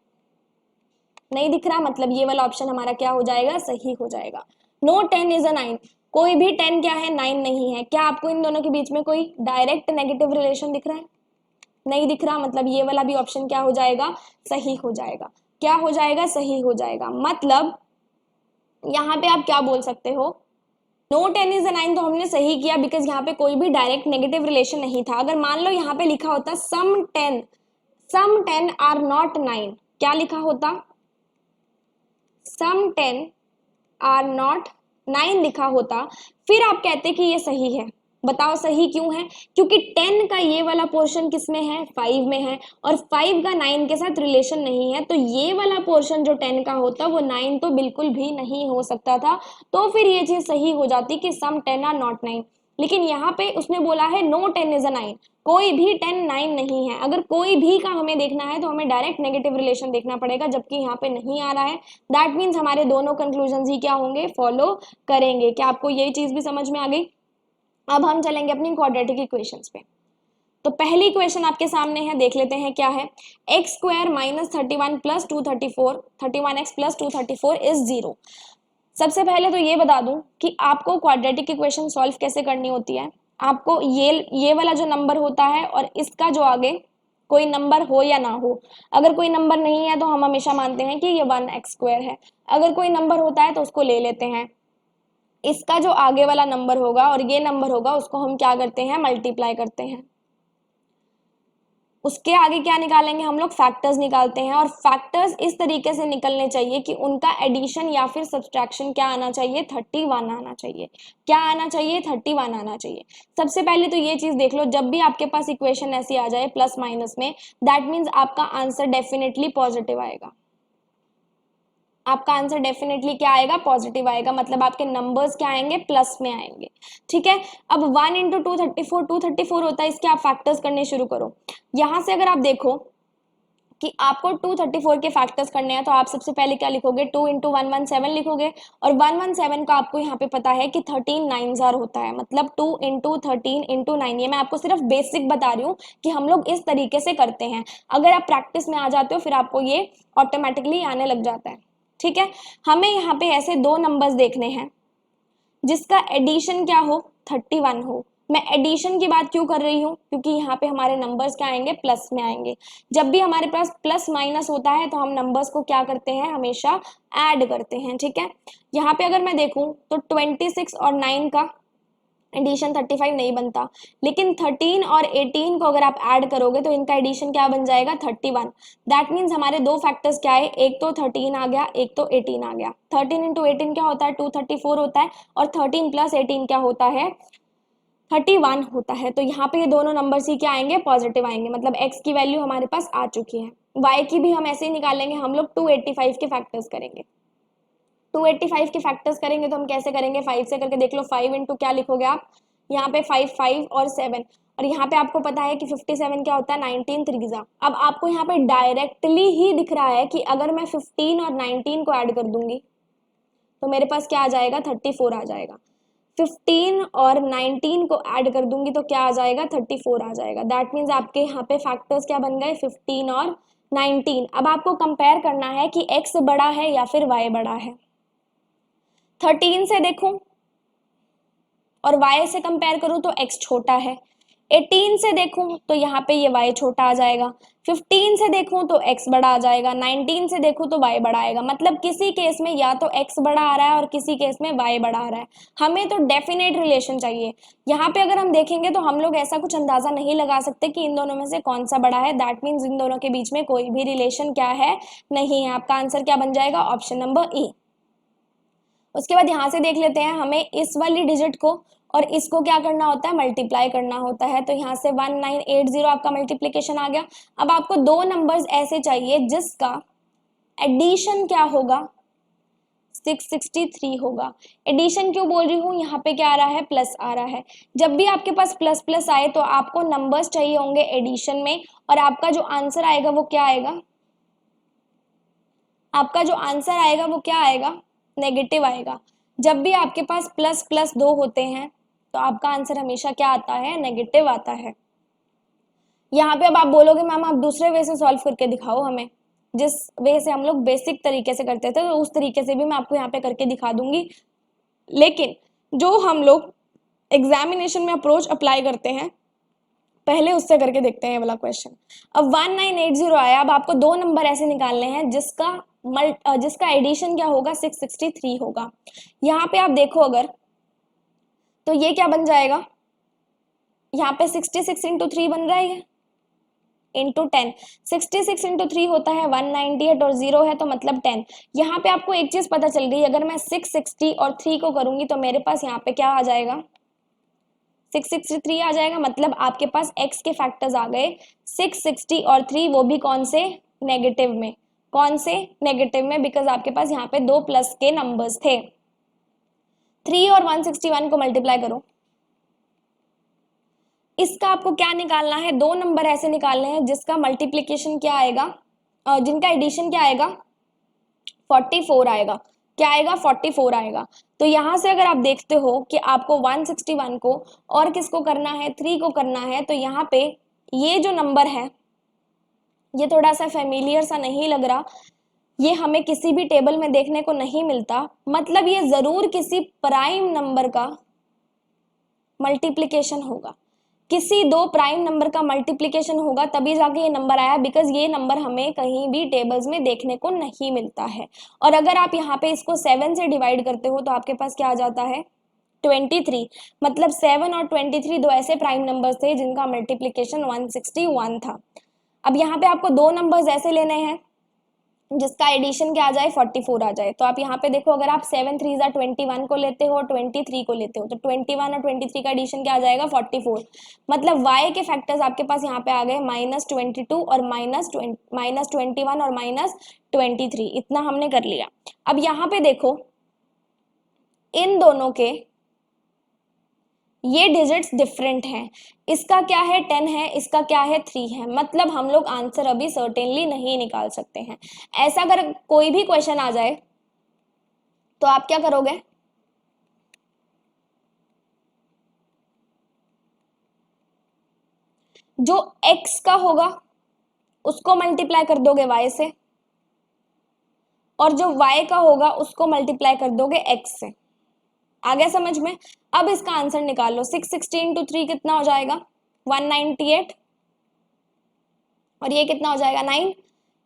नहीं दिख रहा, मतलब ये वाला ऑप्शन हमारा क्या हो जाएगा, सही हो जाएगा। नो 10 इज अ 9, कोई भी 10 क्या है, 9 नहीं है। क्या आपको इन दोनों के बीच में कोई डायरेक्ट नेगेटिव रिलेशन दिख रहा है? नहीं दिख रहा, मतलब ये वाला भी ऑप्शन क्या हो जाएगा, सही हो जाएगा। क्या हो जाएगा, सही हो जाएगा। मतलब यहाँ पे आप क्या बोल सकते हो, नो 10 इज अ 9 तो हमने सही किया बिकॉज यहाँ पे कोई भी डायरेक्ट नेगेटिव रिलेशन नहीं था। अगर मान लो यहाँ पे लिखा होता सम 10 आर नॉट 9, क्या लिखा होता, सम 10 आर नॉट 9 लिखा होता, फिर आप कहते कि ये सही है। बताओ सही क्यों है? क्योंकि 10 का ये वाला पोर्शन किसमें है, 5 में है, और 5 का 9 के साथ रिलेशन नहीं है, तो ये वाला पोर्शन जो 10 का होता वो 9 तो बिल्कुल भी नहीं हो सकता था। तो फिर ये चीज सही हो जाती कि सम 10 आर नॉट 9। लेकिन यहाँ पे उसने बोला है नो 10 इज अ 9, कोई भी 10 9 नहीं है। अगर कोई भी का हमें देखना है तो हमें डायरेक्ट नेगेटिव रिलेशन देखना पड़ेगा, जबकि यहाँ पे नहीं आ रहा है। दैट मीन्स हमारे दोनों कंक्लूजन ही क्या होंगे, फॉलो करेंगे। क्या आपको यही चीज भी समझ में आ गई? अब हम चलेंगे अपनी क्वाड्रेटिक इक्वेशंस पे। तो पहली इक्वेशन आपके सामने है, देख लेते हैं क्या है। X square minus 31 plus 234, 31x plus 234 is 0। सबसे पहले तो ये बता दूं कि आपको क्वाड्रेटिक इक्वेशन सॉल्व कैसे करनी होती है। आपको ये वाला जो नंबर होता है और इसका जो आगे कोई नंबर हो या ना हो, अगर कोई नंबर नहीं है तो हम हमेशा मानते हैं कि ये 1x स्क्वायर है। अगर कोई नंबर होता है तो उसको ले लेते हैं, इसका जो आगे वाला नंबर होगा और ये नंबर होगा उसको हम क्या करते हैं, मल्टीप्लाई करते हैं। उसके आगे क्या निकालेंगे हम लोग, फैक्टर्स निकालते हैं। और फैक्टर्स इस तरीके से निकलने चाहिए कि उनका एडिशन या फिर सब्सट्रैक्शन क्या आना चाहिए, 31 आना चाहिए। क्या आना चाहिए, 31 आना चाहिए। सबसे पहले तो ये चीज देख लो, जब भी आपके पास इक्वेशन ऐसी आ जाए प्लस माइनस में, दैट मीन्स आपका आंसर डेफिनेटली पॉजिटिव आएगा। आपका आंसर डेफिनेटली क्या आएगा, पॉजिटिव आएगा, मतलब आपके नंबर्स क्या आएंगे, प्लस में आएंगे। ठीक है, अब 1 इंटू 234 होता है, इसके आप फैक्टर्स करने शुरू करो। यहां से अगर आप देखो कि आपको 234 के फैक्टर्स करने हैं, तो आप सबसे पहले क्या लिखोगे, 2 इंटू 117 लिखोगे, और 117 का आपको यहाँ पे पता है कि 13 9 जार होता है, मतलब 2 इंटू 13 इंटू 9। ये मैं आपको सिर्फ बेसिक बता रही हूँ कि हम लोग इस तरीके से करते हैं। अगर आप प्रैक्टिस में आ जाते हो फिर आपको ये ऑटोमेटिकली आने लग जाता है। ठीक है, हमें यहाँ पे ऐसे दो नंबर्स देखने हैं जिसका एडिशन क्या हो, 31 हो। मैं एडिशन की बात क्यों कर रही हूँ, क्योंकि यहाँ पे हमारे नंबर्स क्या आएंगे, प्लस में आएंगे। जब भी हमारे पास प्लस माइनस होता है तो हम नंबर्स को क्या करते हैं, हमेशा ऐड करते हैं। ठीक है, यहाँ पे अगर मैं देखूँ तो 26 और 9 का एडिशन 35 नहीं बनता, लेकिन 13 और 18 को अगर आप ऐड करोगे तो इनका एडिशन क्या बन जाएगा, 31। दैट मीन्स हमारे दो फैक्टर्स क्या है, एक तो 13 आ गया, एक तो 18 आ गया। 13 इंटू 18 क्या होता है, 234 होता है, और 13 प्लस 18 क्या होता है, 31 होता है। तो यहाँ पे ये दोनों नंबर्स ही क्या आएंगे, पॉजिटिव आएंगे, मतलब x की वैल्यू हमारे पास आ चुकी है। y की भी हम ऐसे ही निकालेंगे, हम लोग 285 के फैक्टर्स करेंगे। 285 के फैक्टर्स करेंगे तो हम कैसे करेंगे, 5 से करके देख लो। 5 इंटू क्या लिखोगे आप, यहाँ पे 5 5 और 7, और यहाँ पे आपको पता है कि 57 क्या होता है, 19 त्रिज्या। अब आपको यहाँ पे डायरेक्टली ही दिख रहा है कि अगर मैं 15 और 19 को ऐड कर दूंगी तो मेरे पास क्या आ जाएगा, 34 आ जाएगा। 15 और 19 को ऐड कर दूंगी तो क्या आ जाएगा, 34 आ जाएगा। दैट मीन्स आपके यहाँ पे फैक्टर्स क्या बन गए, 15 और 19। अब आपको कंपेयर करना है कि x बड़ा है या फिर y बड़ा है। 13 से देखूं और y से कंपेयर करूं तो x छोटा है। 18 से देखूं तो यहाँ पे ये y छोटा आ जाएगा। 15 से देखूं तो x बड़ा आ जाएगा। 19 से देखूं तो y बड़ा आएगा। मतलब किसी केस में या तो x बड़ा आ रहा है और किसी केस में y बड़ा आ रहा है। हमें तो डेफिनेट रिलेशन चाहिए। यहाँ पे अगर हम देखेंगे तो हम लोग ऐसा कुछ अंदाजा नहीं लगा सकते कि इन दोनों में से कौन सा बड़ा है। दैट मीन्स इन दोनों के बीच में कोई भी रिलेशन क्या है, नहीं है। आपका आंसर क्या बन जाएगा, ऑप्शन नंबर ई। उसके बाद यहाँ से देख लेते हैं, हमें इस वाली डिजिट को और इसको क्या करना होता है, मल्टीप्लाई करना होता है। तो यहाँ से 1980 आपका मल्टीप्लीकेशन आ गया। अब आपको दो नंबर्स ऐसे चाहिए जिसका एडिशन क्या होगा, 663 होगा। एडिशन क्यों बोल रही हूँ, यहाँ पे क्या आ रहा है, प्लस आ रहा है। जब भी आपके पास प्लस प्लस आए तो आपको नंबर्स चाहिए होंगे एडिशन में, और आपका जो आंसर आएगा वो क्या आएगा, आपका जो आंसर आएगा वो क्या आएगा, नेगेटिव आएगा। जब भी आपके पास प्लस प्लस 2 होते हैं तो आपका आंसर हमेशा क्या आता है, नेगेटिव आता है। यहाँ पे अब आप बोलोगे मैम आप दूसरे वे से सॉल्व करके दिखाओ हमें, जिस वे से हम लोग बेसिक तरीके से करते थे तो उस तरीके से भी मैं आपको यहाँ पे करके दिखा दूंगी। लेकिन जो हम लोग एग्जामिनेशन में अप्रोच अप्लाई करते हैं पहले उससे करके देखते हैं ये वाला क्वेश्चन। अब 1980 आया। अब आपको दो नंबर ऐसे निकालने हैं जिसका एडिशन क्या होगा, 663 होगा। यहाँ पे आप देखो अगर तो ये क्या बन जाएगा, यहाँ पे 66 इंटू 3 बन रहा है, इंटू 10। 66 इंटू 3 होता है 198 और 0 है तो मतलब 10। यहाँ पे आपको एक चीज पता चल गई, अगर मैं 660 और 3 को करूंगी तो मेरे पास यहाँ पे क्या आ जाएगा, 663 आ जाएगा। मतलब आपके पास x के फैक्टर्स आ गए 660 और 3, वो भी कौन से, नेगेटिव में। कौन से, नेगेटिव में, बिकॉज आपके पास यहाँ पे दो प्लस के नंबर्स थे। 3 और 161 को मल्टीप्लाई करो। इसका आपको क्या निकालना है, दो नंबर ऐसे निकालने हैं जिसका मल्टीप्लीकेशन क्या आएगा, जिनका एडिशन क्या आएगा, 44 आएगा। क्या आएगा, 44 आएगा। तो यहां से अगर आप देखते हो कि आपको 161 को और किसको करना है, 3 को करना है, तो यहाँ पे ये जो नंबर है ये थोड़ा सा फेमिलियर सा नहीं लग रहा, ये हमें किसी भी टेबल में देखने को नहीं मिलता। मतलब ये जरूर किसी प्राइम नंबर का मल्टीप्लीकेशन होगा, किसी दो प्राइम नंबर का मल्टीप्लीकेशन होगा, तभी जाके ये नंबर आया। बिकॉज ये नंबर हमें कहीं भी टेबल्स में देखने को नहीं मिलता है। और अगर आप यहाँ पे इसको 7 से डिवाइड करते हो तो आपके पास क्या आ जाता है, 23। मतलब 7 और 23 दो ऐसे प्राइम नंबर्स थे जिनका मल्टीप्लीकेशन 161 था। अब यहाँ पे आपको दो नंबर्स ऐसे लेने हैं जिसका एडिशन क्या आ जाए 44 आ जाए। तो आप यहाँ पे देखो, अगर आप 7 3 21 को लेते हो, 23 को लेते हो, तो 21 और 23 का एडिशन क्या आ जाएगा 44। मतलब y के फैक्टर्स आपके पास यहाँ पे आ गए -22 और -21 और -23, इतना हमने कर लिया। अब यहाँ पे देखो, इन दोनों के ये डिजिट्स डिफरेंट हैं, इसका क्या है 10 है, इसका क्या है 3 है, मतलब हम लोग आंसर अभी सर्टेनली नहीं निकाल सकते हैं। ऐसा अगर कोई भी क्वेश्चन आ जाए तो आप क्या करोगे, जो x का होगा उसको मल्टीप्लाई कर दोगे y से, और जो y का होगा उसको मल्टीप्लाई कर दोगे x से। आ गया समझ में? अब इसका आंसर निकाल लो। 660 इंटू 3 कितना हो जाएगा 198, और ये कितना हो जाएगा 9,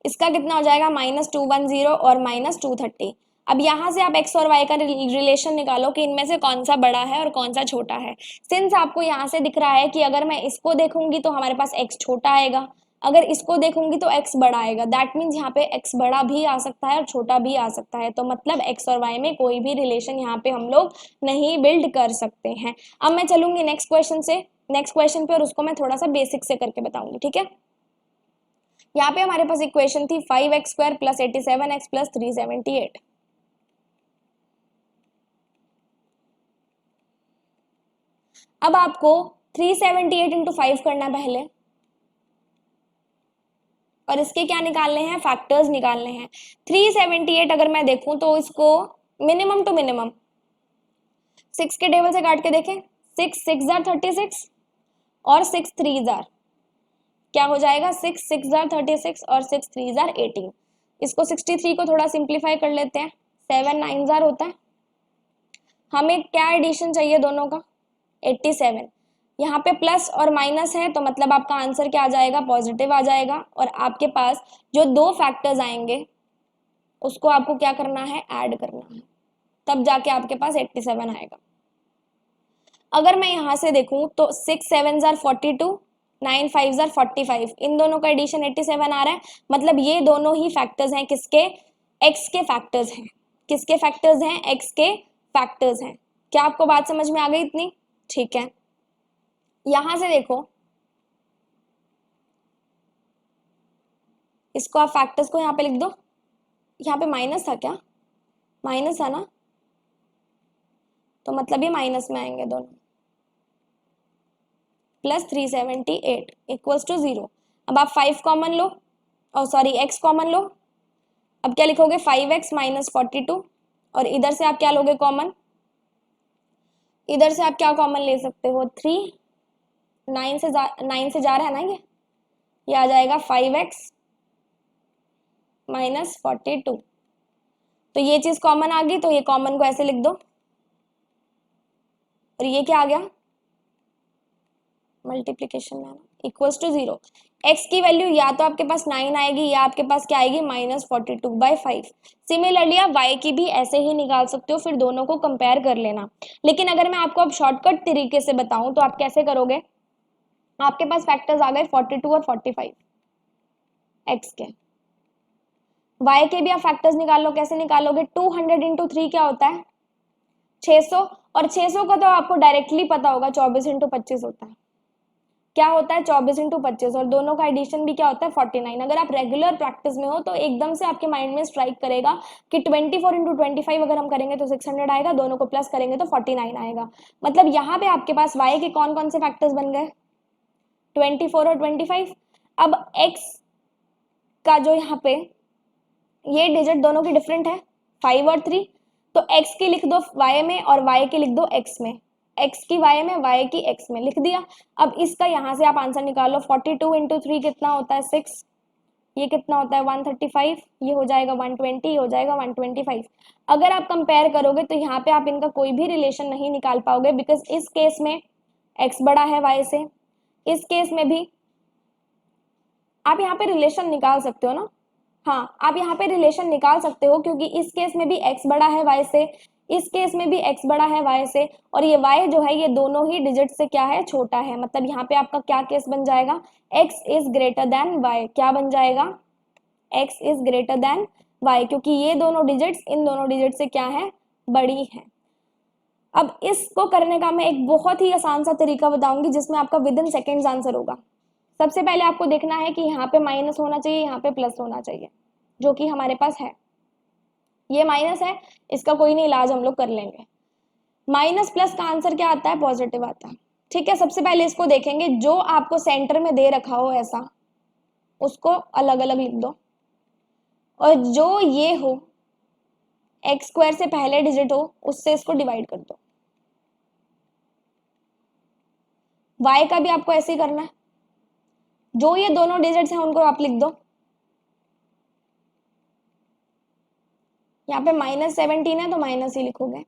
इसका कितना हो जाएगा -210 और -230। अब यहाँ से आप x और y का रिलेशन निकालो कि इनमें से कौन सा बड़ा है और कौन सा छोटा है। सिंस आपको यहाँ से दिख रहा है कि अगर मैं इसको देखूंगी तो हमारे पास x छोटा आएगा, अगर इसको देखूंगी तो x बड़ा आएगा, दैट मीन्स यहाँ पे x बड़ा भी आ सकता है और छोटा भी आ सकता है। तो मतलब x और y में कोई भी रिलेशन यहाँ पे हम लोग नहीं बिल्ड कर सकते हैं। अब मैं चलूंगी नेक्स्ट क्वेश्चन पे, और उसको मैं थोड़ा सा बेसिक से करके बताऊंगी, ठीक है। यहाँ पे हमारे पास इक्वेशन थी 5x² प्लस 87x प्लस 378। अब आपको 378 इंटू 5 करना है पहले, और इसके क्या निकालने हैं, फैक्टर्स निकालने हैं। 378 अगर मैं देखूं तो इसको मिनिमम टू मिनिमम 6 के टेबल से काट के देखें, 6 6 36 और 6 3 क्या हो जाएगा, 6 6 36 और 6 3 18। इसको 63 को थोड़ा सिंप्लीफाई कर लेते हैं, 7 9 होता है। हमें क्या एडिशन चाहिए दोनों का 87। यहाँ पे प्लस और माइनस है तो मतलब आपका आंसर क्या आ जाएगा, पॉजिटिव आ जाएगा, और आपके पास जो दो फैक्टर्स आएंगे उसको आपको क्या करना है, ऐड करना है, तब जाके आपके पास 87 आएगा। अगर मैं यहाँ से देखूं तो 6 7 42, 9 5 45, इन दोनों का एडिशन 87 आ रहा है। मतलब ये दोनों ही फैक्टर्स हैं किसके, एक्स के फैक्टर्स हैं। किसके फैक्टर्स हैं, एक्स के फैक्टर्स हैं। क्या आपको बात समझ में आ गई इतनी? ठीक है, यहां से देखो, इसको आप फैक्टर्स को यहाँ पे लिख दो। यहाँ पे माइनस था क्या, माइनस था ना, तो मतलब ये माइनस में आएंगे दोनों। Plus 378 equals to 0। अब आप 5 कॉमन लो, और सॉरी x कॉमन लो। अब क्या लिखोगे, 5x माइनस 42, और इधर से आप क्या लोगे कॉमन, इधर से आप क्या कॉमन ले सकते हो 3, 9 से जा रहा है ना ये आ जाएगा 5x माइनस 42। तो ये चीज कॉमन आ गई, तो ये कॉमन को ऐसे लिख दो, और ये क्या आ गया, मल्टीप्लीकेशन में इक्वल्स टू 0। x की वैल्यू या तो आपके पास 9 आएगी या आपके पास क्या आएगी -42/5। सिमिलरली आप y की भी ऐसे ही निकाल सकते हो, फिर दोनों को कंपेयर कर लेना। लेकिन अगर मैं आपको अब शॉर्टकट तरीके से बताऊं तो आप कैसे करोगे, आपके पास फैक्टर्स आ गए 42 और 45 x के, y के भी आप फैक्टर्स निकाल लो। कैसे निकालोगे, 200 इंटू 3 क्या होता है 600, और 600 का तो आपको डायरेक्टली पता होगा 24 इंटू 25 होता है। क्या होता है 24 इंटू 25, और दोनों का एडिशन भी क्या होता है 49। अगर आप रेगुलर प्रैक्टिस में हो तो एकदम से आपके माइंड में स्ट्राइक करेगा कि 24 इंटू 25 अगर हम करेंगे तो 600 आएगा, दोनों को प्लस करेंगे तो 49 आएगा। मतलब यहाँ पे आपके पास y के कौन कौन से फैक्टर्स बन गए, 24 और 25। अब x का जो यहाँ पे ये डिजिट दोनों की डिफरेंट है 5 और 3, तो x की लिख दो y में और y की लिख दो x में, x की y में y की x में लिख दिया। अब इसका यहाँ से आप आंसर निकालो, 42 इंटू 3 कितना होता है 6, ये कितना होता है 135, ये हो जाएगा 120, ये हो जाएगा 125। अगर आप कंपेयर करोगे तो यहाँ पे आप इनका कोई भी रिलेशन नहीं निकाल पाओगे, बिकॉज इस केस में x बड़ा है y से, इस केस में भी आप यहाँ पे रिलेशन निकाल सकते हो ना, हाँ आप यहाँ पे रिलेशन निकाल सकते हो, क्योंकि इस केस में भी x बड़ा है y से, इस केस में भी x बड़ा है y से, और ये y जो है ये दोनों ही डिजिट से क्या है, छोटा है। मतलब यहाँ पे आपका क्या केस बन जाएगा, x is greater than y, क्या बन जाएगा, x is greater than y, क्योंकि ये दोनों डिजिट्स इन दोनों डिजिट से क्या है, बड़ी है। अब इसको करने का मैं एक बहुत ही आसान सा तरीका बताऊंगी जिसमें आपका विद इन सेकेंड्स आंसर होगा। सबसे पहले आपको देखना है कि यहाँ पे माइनस होना चाहिए, यहाँ पे प्लस होना चाहिए, जो कि हमारे पास है। ये माइनस है, इसका कोई नहीं इलाज हम लोग कर लेंगे। माइनस प्लस का आंसर क्या आता है, पॉजिटिव आता है। ठीक है, सबसे पहले इसको देखेंगे, जो आपको सेंटर में दे रखा हो ऐसा उसको अलग अलग लिख दो, और जो ये हो एक्स स्क्वायर से पहले डिजिट हो उससे इसको डिवाइड कर दो। वाई का भी आपको ऐसे ही करना है, जो ये दोनों डिजिट्स हैं उनको आप लिख दो। यहाँ पे -17 है तो माइनस ही लिखोगे,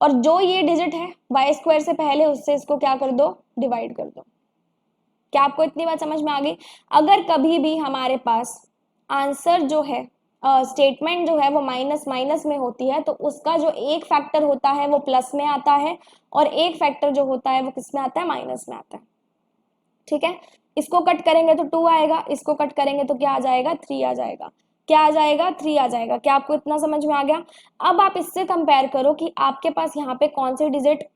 और जो ये डिजिट है वाई स्क्वायर से पहले उससे इसको क्या कर दो, डिवाइड कर दो। क्या आपको इतनी बात समझ में आ गई? अगर कभी भी हमारे पास आंसर जो है, स्टेटमेंट जो है वो माइनस माइनस में होती है, तो उसका जो एक फैक्टर होता है वो प्लस में आता है, और एक फैक्टर जो होता है वो किस में आता है, माइनस में आता है। ठीक है, इसको कट करेंगे तो 2 आएगा, इसको कट करेंगे तो क्या आ जाएगा, 3 आ जाएगा। क्या आ जाएगा, 3 आ जाएगा। क्या आपको इतना समझ में आ गया? अब आप इससे कंपेयर करो कि आपके पास यहाँ पे कौन सी डिजिट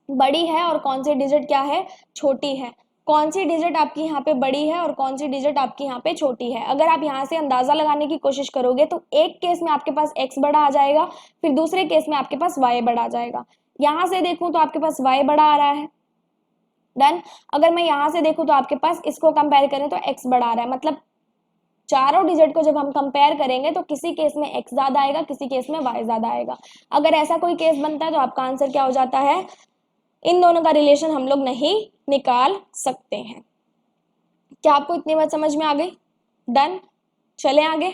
बड़ी है और कौन सी डिजिट क्या है, छोटी है। कौन सी डिजिट आपकी यहाँ पे बड़ी है और कौन सी डिजिट आपकी यहाँ पे छोटी है। अगर आप यहाँ से अंदाजा लगाने की कोशिश करोगे तो एक केस में आपके पास x बड़ा आ जाएगा, फिर दूसरे केस में आपके पास y बड़ा आ जाएगा। यहाँ से देखूं तो आपके पास y बड़ा आ रहा है, डन। अगर मैं यहाँ से देखूं तो आपके पास इसको कंपेयर करें तो x बड़ा आ रहा है, मतलब चारों डिजिट को जब हम कंपेयर करेंगे तो किसी केस में x ज्यादा आएगा, किसी केस में y ज्यादा आएगा। अगर ऐसा कोई केस बनता है तो आपका आंसर क्या हो जाता है, इन दोनों का रिलेशन हम लोग नहीं निकाल सकते हैं। क्या आपको इतनी बात समझ में आ गई? डन, चले आगे।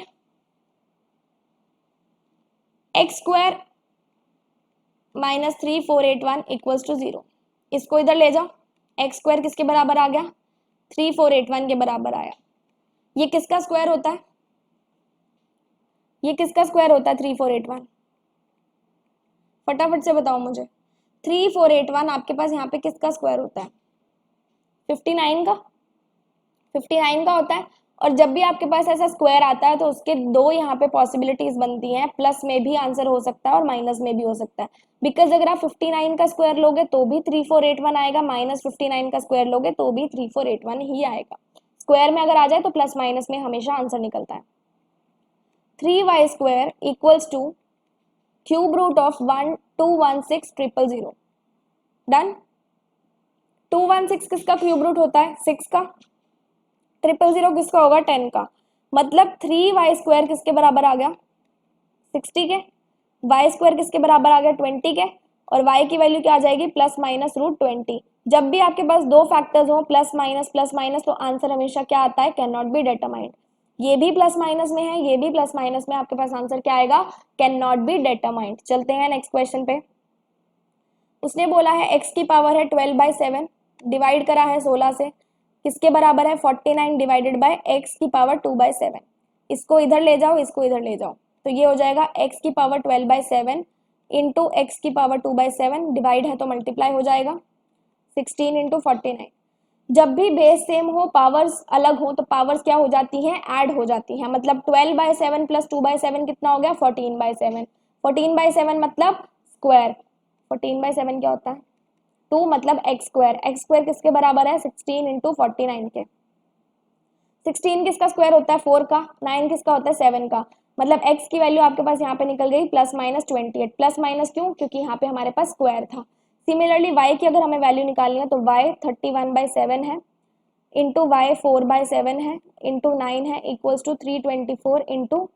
एक्स स्क्वायर -3481 इक्वल्स टू 0, इसको इधर ले जाओ। एक्स स्क्वायर किसके बराबर आ गया, 3481 के बराबर आया। ये किसका स्क्वायर होता है, ये किसका स्क्वायर होता है 3481? फटाफट से बताओ मुझे। 3481 आपके पास यहाँ पे किसका स्क्वायर होता है, 59 का, 59 का होता है। और जब भी आपके पास ऐसा स्क्वायर आता है तो उसके दो यहाँ पे पॉसिबिलिटीज बनती हैं, प्लस में भी आंसर हो सकता है और माइनस में भी हो सकता है। बिकॉज अगर आप 59 का स्क्वायर लोगे तो भी 3481 आएगा, -59 का स्क्वायर लोगे तो भी 3481 ही आएगा। स्क्वायर में अगर आ जाए तो प्लस माइनस में हमेशा आंसर निकलता है। 3y square equals to cube root of 1216000। Done. 216 किसका क्यूब रूट होता है, 6 का। 000 किसका होगा, 10 का। मतलब 3y स्क्वायर किसके बराबर आ गया, 60 के। y स्क्वायर किसके बराबर आ गया, 20 के। और y की वैल्यू क्या आ जाएगी, +-√20। जब भी आपके पास दो फैक्टर्स हो प्लस माइनस तो आंसर हमेशा क्या आता है, कैन नॉट बी डिटरमाइंड। ये भी प्लस माइनस में है, ये भी प्लस माइनस में, आपके पास आंसर क्या आएगा, कैन नॉट बी डिटरमाइंड। चलते हैं नेक्स्ट क्वेश्चन पे। उसने बोला है x की पावर है 12/7, डिवाइड करा है 16 से, किसके बराबर है, 49 डिवाइडेड बाय x की पावर 2/7। इसको इधर ले जाओ, इसको इधर ले जाओ, तो ये हो जाएगा x की पावर 12/7 इंटू एक्स की पावर 2/7, डिवाइड है तो मल्टीप्लाई हो जाएगा 16 इंटू 49। जब भी बेस सेम हो, पावर्स अलग हो, तो पावर्स क्या हो जाती हैं, ऐड हो जाती हैं। मतलब 12/7 प्लस 2/7 कितना हो गया, 14/7। 14/7 मतलब स्क्वायर, 14/7 क्या होता है, 2, मतलब एक्स स्क्वायर। एक्स स्क्वायर किसके बराबर है, 16 इंटू 49 के। 16 किसका स्क्वायर होता है, 4 का। 9 किसका होता है, 7 का। मतलब x की वैल्यू आपके पास यहाँ पे निकल गई +-28। प्लस माइनस क्यों, क्योंकि यहाँ पे हमारे पास स्क्वायर था। सिमिलरली y की अगर हमें वैल्यू निकालनी है तो y 31/7 है, इंटू y 4/7 है, इंटू 9 है, equals to 324 into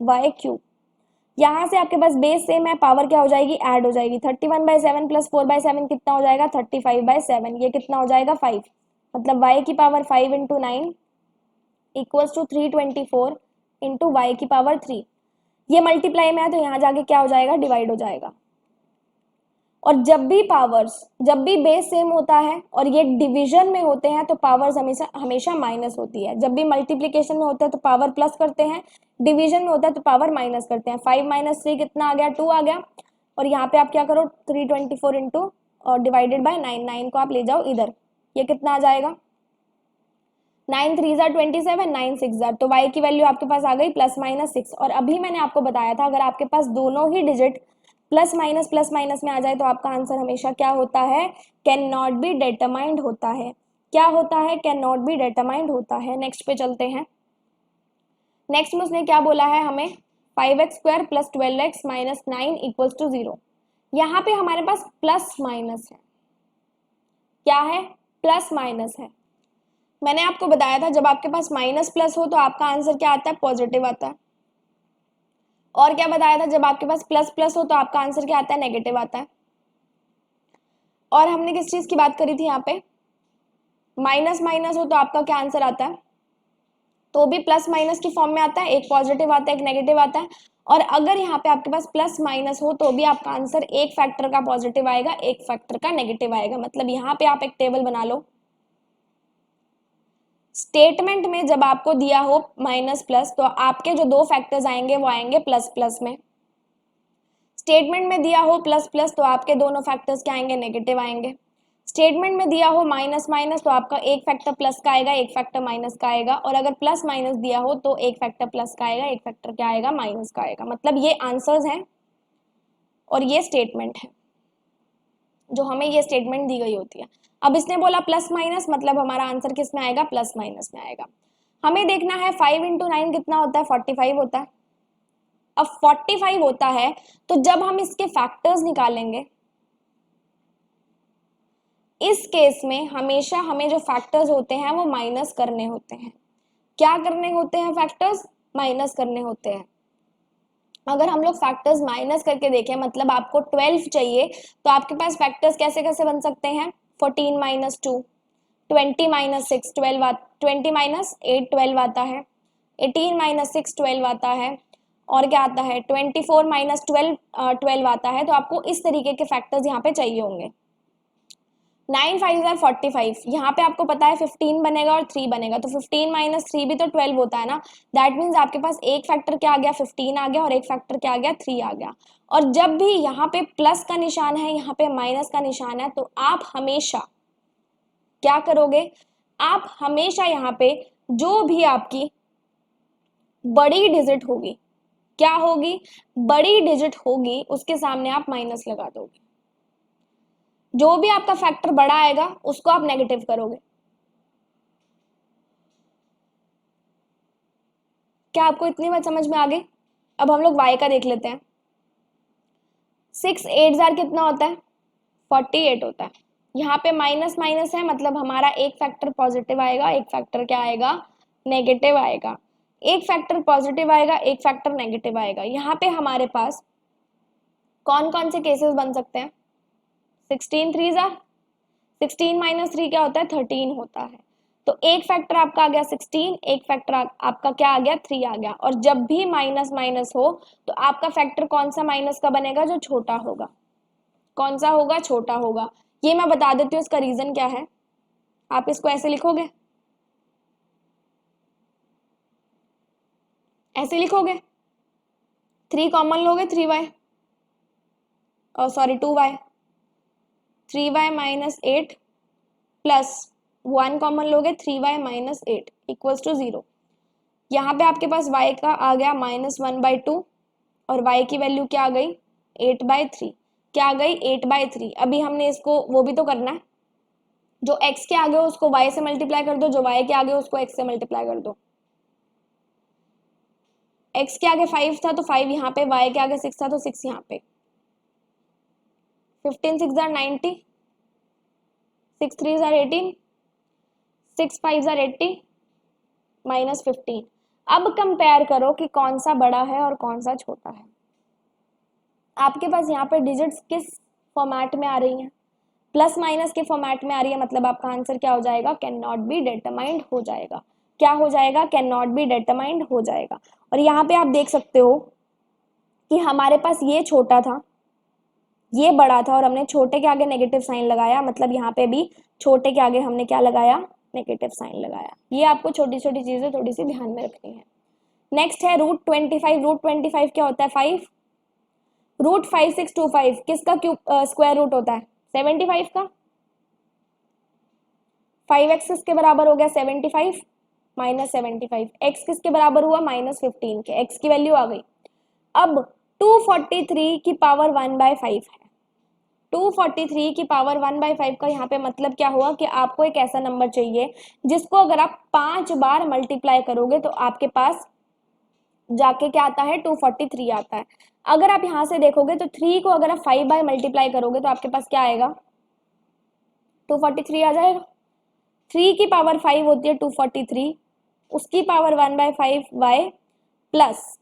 y cube. यहाँ से आपके पास बेस सेम है, पावर क्या हो जाएगी, ऐड हो जाएगी। 31/7 प्लस 4/7 कितना हो जाएगा, 35/7। ये कितना हो जाएगा, 5। मतलब y की power 5 into 9 equals to 324 into y की पावर 3। ये मल्टीप्लाई में है तो यहाँ जाके क्या हो जाएगा, डिवाइड हो जाएगा। और जब भी पावर्स, जब भी बेस सेम होता है और ये डिवीजन में होते हैं तो पावर्स हमेशा हमेशा माइनस होती है। जब भी मल्टीप्लिकेशन में होता है तो पावर प्लस करते हैं, डिवीजन में होता है तो पावर माइनस करते हैं। 5 - 3 कितना आ गया, 2 आ गया। और यहाँ पे आप क्या करो, 324 इंटू और डिवाइडेड बाय 9, 9 को आप ले जाओ इधर, ये कितना आ जाएगा, 9 3 जार 27, 9 6 जार, तो y की वैल्यू आपके पास आ गई +-6। और अभी मैंने आपको बताया था अगर आपके पास दोनों ही डिजिट प्लस माइनस में आ जाए तो आपका आंसर हमेशा क्या होता है, कैन नॉट बी डिटरमाइंड होता है। क्या होता है, कैन नॉट बी डिटरमाइंड होता है। नेक्स्ट पे चलते हैं। नेक्स्ट में उसने क्या बोला है हमें, 5x² + 12x - 9 = 0। यहाँ पे हमारे पास प्लस माइनस है, क्या है, प्लस माइनस है। मैंने आपको बताया था जब आपके पास माइनस प्लस हो तो आपका आंसर क्या आता है, पॉजिटिव आता है। और क्या बताया था, जब आपके पास प्लस प्लस हो तो आपका आंसर क्या आता है, नेगेटिव आता है। और हमने किस चीज की बात करी थी यहाँ पे, माइनस माइनस हो तो आपका क्या आंसर आता है, तो भी प्लस माइनस की फॉर्म में आता है, एक पॉजिटिव आता है एक नेगेटिव आता है। और अगर यहाँ पे आपके पास प्लस माइनस हो तो भी आपका आंसर एक फैक्टर का पॉजिटिव आएगा, एक फैक्टर का नेगेटिव आएगा। मतलब यहाँ पे आप एक टेबल बना लो, स्टेटमेंट में जब आपको दिया हो माइनस प्लस तो आपके जो दो फैक्टर्स आएंगे वो आएंगे प्लस प्लस में। स्टेटमेंट में दिया हो प्लस प्लस तो आपके दोनों फैक्टर्स क्या आएंगे, नेगेटिव आएंगे। स्टेटमेंट में दिया हो माइनस माइनस तो आपका एक फैक्टर प्लस का आएगा, एक फैक्टर माइनस का आएगा। और अगर प्लस माइनस दिया हो तो एक फैक्टर प्लस का आएगा, एक फैक्टर क्या आएगा, माइनस का आएगा। मतलब ये आंसर्स हैं और ये स्टेटमेंट है जो हमें ये स्टेटमेंट दी गई होती है। अब इसने बोला प्लस माइनस, मतलब हमारा आंसर किस में आएगा, प्लस माइनस में आएगा। हमें देखना है 5 × 9 कितना होता है, 45 होता है। अब 45 होता है तो जब हम इसके फैक्टर्स निकालेंगे, इस केस में हमेशा हमें जो फैक्टर्स होते हैं वो माइनस करने होते हैं। क्या करने होते हैं, फैक्टर्स माइनस करने होते हैं। अगर हम लोग फैक्टर्स माइनस करके देखें, मतलब आपको 12 चाहिए तो आपके पास फैक्टर्स कैसे कैसे बन सकते हैं, 14 - 2, 20 - 6 12, 20 - 8 12 आता है, 18 - 6 12 आता है, और क्या आता है 24 - 12 12 आता है। तो आपको इस तरीके के फैक्टर्स यहाँ पे चाहिए होंगे। 9 5 = 45, यहाँ पे आपको पता है 15 बनेगा और 3 बनेगा, तो 15 - 3 भी तो 12 होता है ना। दैट मीन्स आपके पास एक फैक्टर क्या आ गया, 15 आ गया, और एक फैक्टर क्या आ गया, 3 आ गया। और जब भी यहाँ पे प्लस का निशान है, यहाँ पे माइनस का निशान है, तो आप हमेशा क्या करोगे, आप हमेशा यहाँ पे जो भी आपकी बड़ी डिजिट होगी, क्या होगी, बड़ी डिजिट होगी, उसके सामने आप माइनस लगा दोगे। जो भी आपका फैक्टर बड़ा आएगा उसको आप नेगेटिव करोगे। क्या आपको इतनी बात समझ में आ गई। अब हम लोग y का देख लेते हैं। 6 8 जार कितना होता है, 48 होता है। यहाँ पे माइनस माइनस है, मतलब हमारा एक फैक्टर पॉजिटिव आएगा, एक फैक्टर क्या आएगा, नेगेटिव आएगा। एक फैक्टर पॉजिटिव आएगा, एक फैक्टर नेगेटिव आएगा। यहाँ पे हमारे पास कौन कौन से केसेस बन सकते हैं, 16 3 जार, 16 - 3 क्या होता है, 13 होता है। तो एक फैक्टर आपका आ गया 16, एक फैक्टर आपका क्या आ गया, 3 आ गया। और जब भी माइनस माइनस हो तो आपका फैक्टर कौन सा माइनस का बनेगा, जो छोटा होगा। कौन सा होगा, छोटा होगा। ये मैं बता देती हूँ इसका रीजन क्या है। आप इसको ऐसे लिखोगे, ऐसे लिखोगे, 3 कॉमन लोगे, 3y, sorry 2y, 3y - 8 plus 1 common लोगे, 3y - 8 = 0। यहाँ पे आपके पास y का आ गया -1/2 और y की वैल्यू क्या आ गई, 8/3। क्या आ गई, 8/3। अभी हमने इसको वो भी तो करना है, जो x के आगे हो उसको y से मल्टीप्लाई कर दो, जो y के आगे हो उसको x से मल्टीप्लाई कर दो। x के आगे 5 था तो 5 यहाँ पे, y के आगे 6 था तो 6 यहाँ पे। 15 6 = 90, 6 3 = 18, 6 5 = 80 -15। अब कंपेयर करो कि कौन सा बड़ा है और कौन सा छोटा है। आपके पास यहाँ पे डिजिट्स किस फॉर्मेट में आ रही हैं, प्लस माइनस के फॉर्मेट में आ रही है, मतलब आपका आंसर क्या हो जाएगा, कैन नॉट बी डिटरमाइंड हो जाएगा। क्या हो जाएगा, कैन नॉट बी डिटरमाइंड हो जाएगा। और यहाँ पे आप देख सकते हो कि हमारे पास ये छोटा था, ये बड़ा था, और हमने छोटे के आगे नेगेटिव साइन लगाया, मतलब यहाँ पे भी छोटे के आगे हमने क्या लगाया, नेगेटिव साइन लगाया। ये आपको छोटी छोटी चीजें थोड़ी सी ध्यान में रखनी है। नेक्स्ट है √25। √25 क्या होता है, 5। √5625 किसका क्यूब स्क्वायर रूट होता है, 75 का। 5x किसके बराबर हो गया, 75। -75। x किसके बराबर हुआ? -15 के। x की वैल्यू आ गई। अब 243 की पावर 1/5 है। 243 की पावर 1/5 का यहाँ पे मतलब क्या हुआ कि आपको एक ऐसा नंबर चाहिए जिसको अगर आप 5 बार मल्टीप्लाई करोगे तो आपके पास जाके क्या आता है? 243 आता है। अगर आप यहाँ से देखोगे तो 3 को अगर आप 5 बार मल्टीप्लाई करोगे तो आपके पास क्या आएगा? 243 आ जाएगा। 3 की पावर 5 होती है 243, उसकी पावर 1/5 y प्लस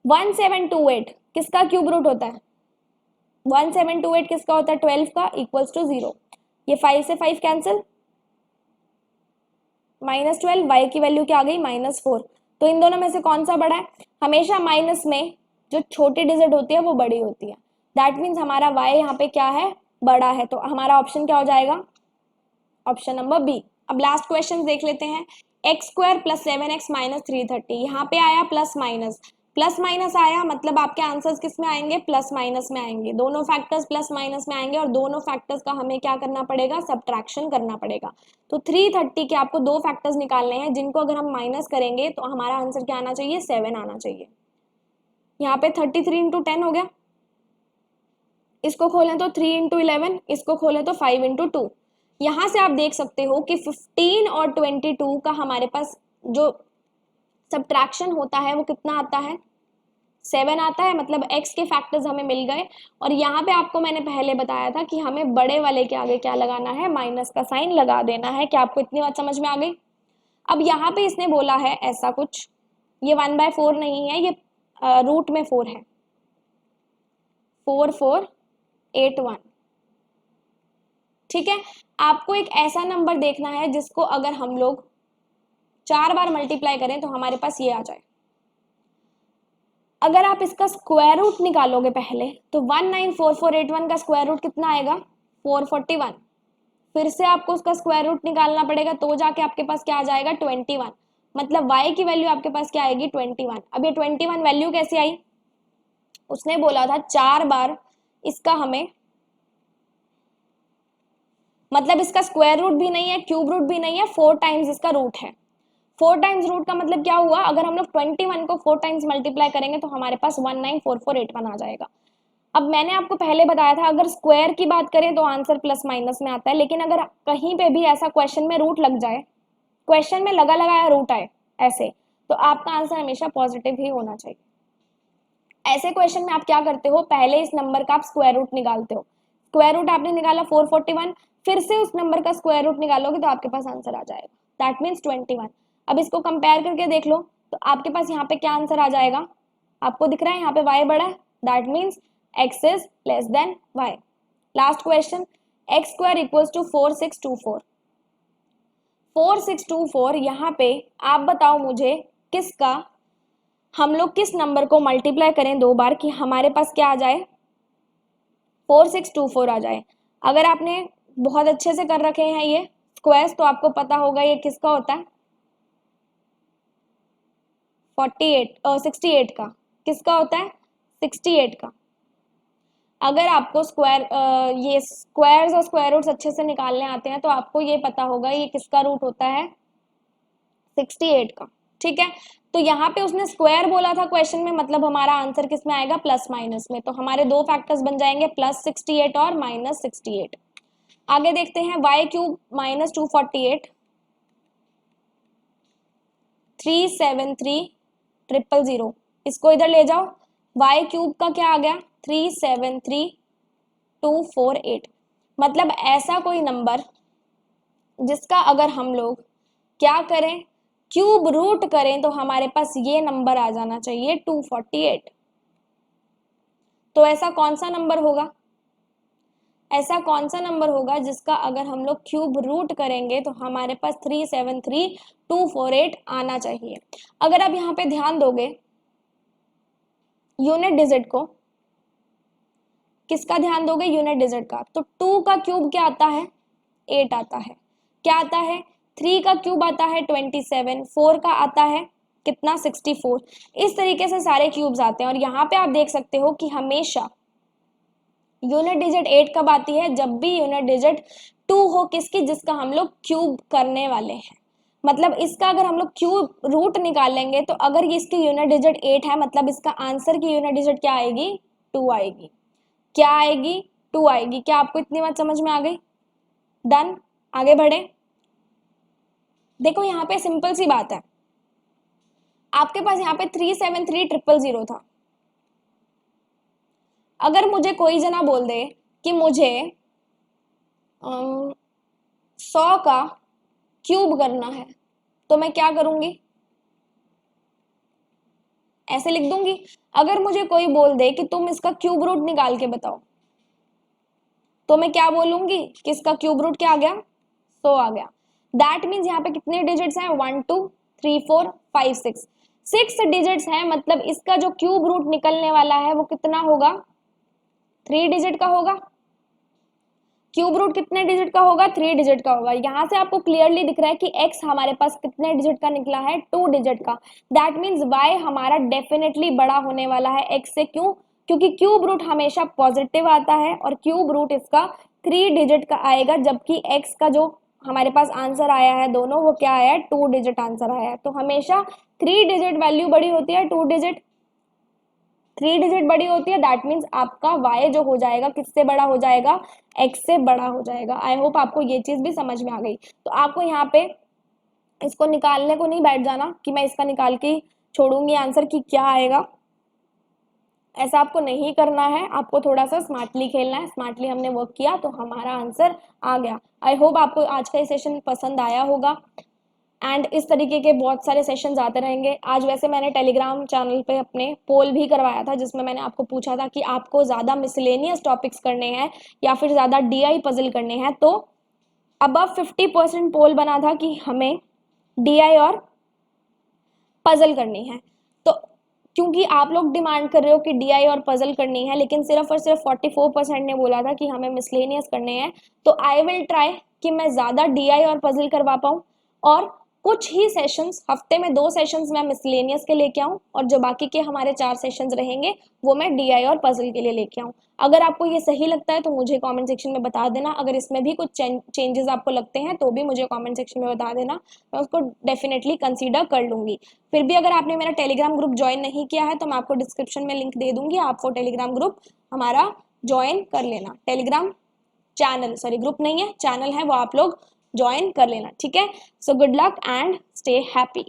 1728 किसका क्यूब रूट होता है? 1728 किसका होता है? 12 का, इक्वल्स टू 0। ये 5 से 5 कैंसिल, -12, y की वैल्यू क्या आ गई? -4। तो इन दोनों में से कौन सा बड़ा है? हमेशा माइनस में जो छोटी डिजिट होती है वो बड़ी होती है। दैट मीन्स हमारा y यहाँ पे क्या है? बड़ा है। तो हमारा ऑप्शन क्या हो जाएगा? Option number B. अब लास्ट क्वेश्चन देख लेते हैं। x² + 7x - 330, यहाँ पे आया प्लस माइनस आया, मतलब आपके आंसर्स किस में आएंगे? प्लस माइनस में आएंगे। दोनों फैक्टर्स प्लस माइनस में आएंगे और दोनों फैक्टर्स का हमें क्या करना पड़ेगा? सब्ट्रैक्शन करना पड़ेगा। तो 330 के आपको दो फैक्टर्स निकालने हैं जिनको अगर हम माइनस करेंगे तो हमारा आंसर क्या आना चाहिए? 7 आना चाहिए। यहाँ पे 33 × 10 हो गया, इसको खोलें तो 3 × 11, इसको खोलें तो 5 × 2। यहाँ से आप देख सकते हो कि 15 और 22 का हमारे पास जो सब्ट्रैक्शन होता है वो कितना आता है? 7 आता है। मतलब x के फैक्टर्स हमें मिल गए। और यहाँ पे आपको मैंने पहले बताया था कि हमें बड़े वाले के आगे क्या लगाना है? माइनस का साइन लगा देना है। क्या आपको इतनी बात समझ में आ गई? अब यहाँ पे इसने बोला है ऐसा कुछ, ये 1/4 नहीं है, ये रूट में 4 है, 4481। ठीक है, आपको एक ऐसा नंबर देखना है जिसको अगर हम लोग 4 बार मल्टीप्लाई करें तो हमारे पास ये आ जाए। अगर आप इसका स्क्वायर रूट निकालोगे पहले तो 194481 का स्क्वायर रूट कितना आएगा? 441। फिर से आपको उसका स्क्वायर रूट निकालना पड़ेगा तो जाके आपके पास क्या आ जाएगा? 21। मतलब y की वैल्यू आपके पास क्या आएगी? 21। अब ये 21 वैल्यू कैसे आई? उसने बोला था 4 बार इसका हमें, मतलब इसका स्क्वायर रूट भी नहीं है, क्यूब रूट भी नहीं है, 4 टाइम्स इसका रूट है। 4 टाइम्स रूट का मतलब क्या हुआ? अगर हम लोग 21 को 4 टाइम्स मल्टीप्लाई करेंगे तो हमारे पास 194481 आ जाएगा। अब मैंने आपको पहले बताया था अगर स्क्वायर की बात करें तो आंसर प्लस माइनस में आता है, लेकिन अगर कहीं पे भी ऐसा क्वेश्चन में रूट लग जाए, क्वेश्चन में लगा लगाया रूट आए ऐसे, तो आपका आंसर हमेशा पॉजिटिव ही होना चाहिए। ऐसे क्वेश्चन में आप क्या करते हो? पहले इस नंबर का आप स्क्वायर रूट निकालते हो। स्क्वायर रूट आपने निकाला 441, फिर से उस नंबर का स्क्वायर रूट निकालोगे तो आपके पास आंसर आ जाएगा। That means 21। अब इसको कंपेयर करके देख लो तो आपके पास यहाँ पे क्या आंसर आ जाएगा? आपको दिख रहा है यहाँ पे y बड़ा है, that means x is less than y। Last question, x² = 4624। 4624 यहाँ पे आप बताओ मुझे किसका, हम लोग किस नंबर को मल्टीप्लाई करें 2 बार कि हमारे पास क्या आ जाए? 4624 आ जाए। अगर आपने बहुत अच्छे से कर रखे हैं ये स्क्वायर्स तो आपको पता होगा ये किसका होता है? 68 का। किसका होता है? 68 का। अगर आपको ये स्क्वायर्स और स्क्वायर रूट्स अच्छे से निकालने आते हैं तो आपको ये पता होगा ये किसका रूट होता है? 68 का। ठीक है, तो यहाँ पे उसने स्क्वायर बोला था क्वेश्चन में, मतलब हमारा आंसर किस में आएगा? प्लस माइनस में। तो हमारे दो फैक्टर्स बन जाएंगे +68 और -68। आगे देखते हैं y³ -248 373,000। इसको इधर ले जाओ, y³ का क्या आ गया? 373,248। मतलब ऐसा कोई नंबर जिसका अगर हम लोग क्या करें? क्यूब रूट करें तो हमारे पास ये नंबर आ जाना चाहिए 248। तो ऐसा कौन सा नंबर होगा? ऐसा कौन सा नंबर होगा जिसका अगर हम लोग क्यूब रूट करेंगे तो हमारे पास 373,248 आना चाहिए? अगर आप यहाँ पे ध्यान दोगे यूनिट डिजिट को, किसका ध्यान दोगे? यूनिट डिजिट का। तो 2 का क्यूब क्या आता है? 8 आता है। क्या आता है? 3 का क्यूब आता है 27, 4 का आता है कितना? 64। इस तरीके से सारे क्यूब्स आते हैं। और यहाँ पे आप देख सकते हो कि हमेशा यूनिट डिजिट 8 कब आती है? जब भी यूनिट डिजिट 2 हो, किसकी? जिसका हम लोग क्यूब करने वाले हैं। मतलब इसका अगर हम लोग क्यूब रूट निकालेंगे तो अगर ये इसकी यूनिट डिजिट 8 है, मतलब इसका आंसर की यूनिट डिजिट क्या आएगी? 2 आएगी। क्या आएगी? 2 आएगी। क्या आपको इतनी बात समझ में आ गई? डन, आगे बढ़े। देखो यहाँ पे सिंपल सी बात है, आपके पास यहाँ पे 373000 था। अगर मुझे कोई जना बोल दे कि मुझे 100 का क्यूब करना है, तो मैं क्या करूंगी? ऐसे लिख दूंगी। अगर मुझे कोई बोल दे कि तुम इसका क्यूब रूट निकाल के बताओ, तो मैं क्या बोलूंगी कि इसका क्यूब रूट क्या आ गया? 100 आ गया। दैट मीन्स यहाँ पे कितने डिजिट्स हैं? 1 2 3 4 5 6 डिजिट्स हैं, मतलब इसका जो क्यूब रूट निकलने वाला है वो कितना होगा? 3 डिजिट का होगा। क्यूब रूट कितने डिजिट का होगा? 3 डिजिट का होगा। यहाँ से आपको क्लियरली दिख रहा है कि x हमारे पास कितने डिजिट का निकला है? 2 डिजिट का। दैट मीन्स y हमारा डेफिनेटली बड़ा होने वाला है x से। क्यों? क्योंकि क्यूब रूट हमेशा पॉजिटिव आता है और क्यूब रूट इसका 3 डिजिट का आएगा, जबकि x का जो हमारे पास आंसर आया है दोनों, वो क्या आया है? 2 डिजिट आंसर आया है। तो हमेशा 3 डिजिट वैल्यू बड़ी होती है, 2 डिजिट 3 डिजिट बड़ी होती है। दैट मीन्स आपका y जो हो जाएगा किससे बड़ा हो जाएगा? x से बड़ा हो जाएगा। आई होप आपको ये चीज भी समझ में आ गई। तो आपको यहाँ पे इसको निकालने को नहीं बैठ जाना कि मैं इसका निकाल के छोड़ूंगी आंसर की क्या आएगा, ऐसा आपको नहीं करना है। आपको थोड़ा सा स्मार्टली खेलना है। स्मार्टली हमने वर्क किया तो हमारा आंसर आ गया। आई होप आपको आज का ये सेशन पसंद आया होगा एंड इस तरीके के बहुत सारे सेशंस आते रहेंगे। आज वैसे मैंने टेलीग्राम चैनल पे अपने पोल भी करवाया था, जिसमें मैंने आपको पूछा था कि आपको ज़्यादा मिसलेनियस टॉपिक्स करने हैं या फिर ज़्यादा DI पजल करने हैं। तो अबव 50% पोल बना था कि हमें DI और पजल करनी है। तो क्योंकि आप लोग डिमांड कर रहे हो कि DI और पजल करनी है, लेकिन सिर्फ और सिर्फ 44% ने बोला था कि हमें मिसलेनियस करने हैं, तो आई विल ट्राई कि मैं ज़्यादा DI और पजल करवा पाऊँ और कुछ ही सेशंस, हफ्ते में 2 सेशंस मैं मिसलेनियस के लेके आऊँ और जो बाकी के हमारे 4 सेशंस रहेंगे वो मैं DI और पजल के लिए लेके आऊँ। अगर आपको ये सही लगता है तो मुझे कमेंट सेक्शन में बता देना। अगर इसमें भी कुछ चेंजेस आपको लगते हैं तो भी मुझे कमेंट सेक्शन में बता देना, मैं उसको डेफिनेटली कंसीडर कर लूँगी। फिर भी अगर आपने मेरा टेलीग्राम ग्रुप ज्वाइन नहीं किया है तो मैं आपको डिस्क्रिप्शन में लिंक दे दूँगी, आप वो टेलीग्राम ग्रुप हमारा ज्वाइन कर लेना। टेलीग्राम चैनल, सॉरी ग्रुप नहीं है, चैनल है, वो आप लोग ज्वाइन कर लेना, ठीक है। So good luck and stay happy.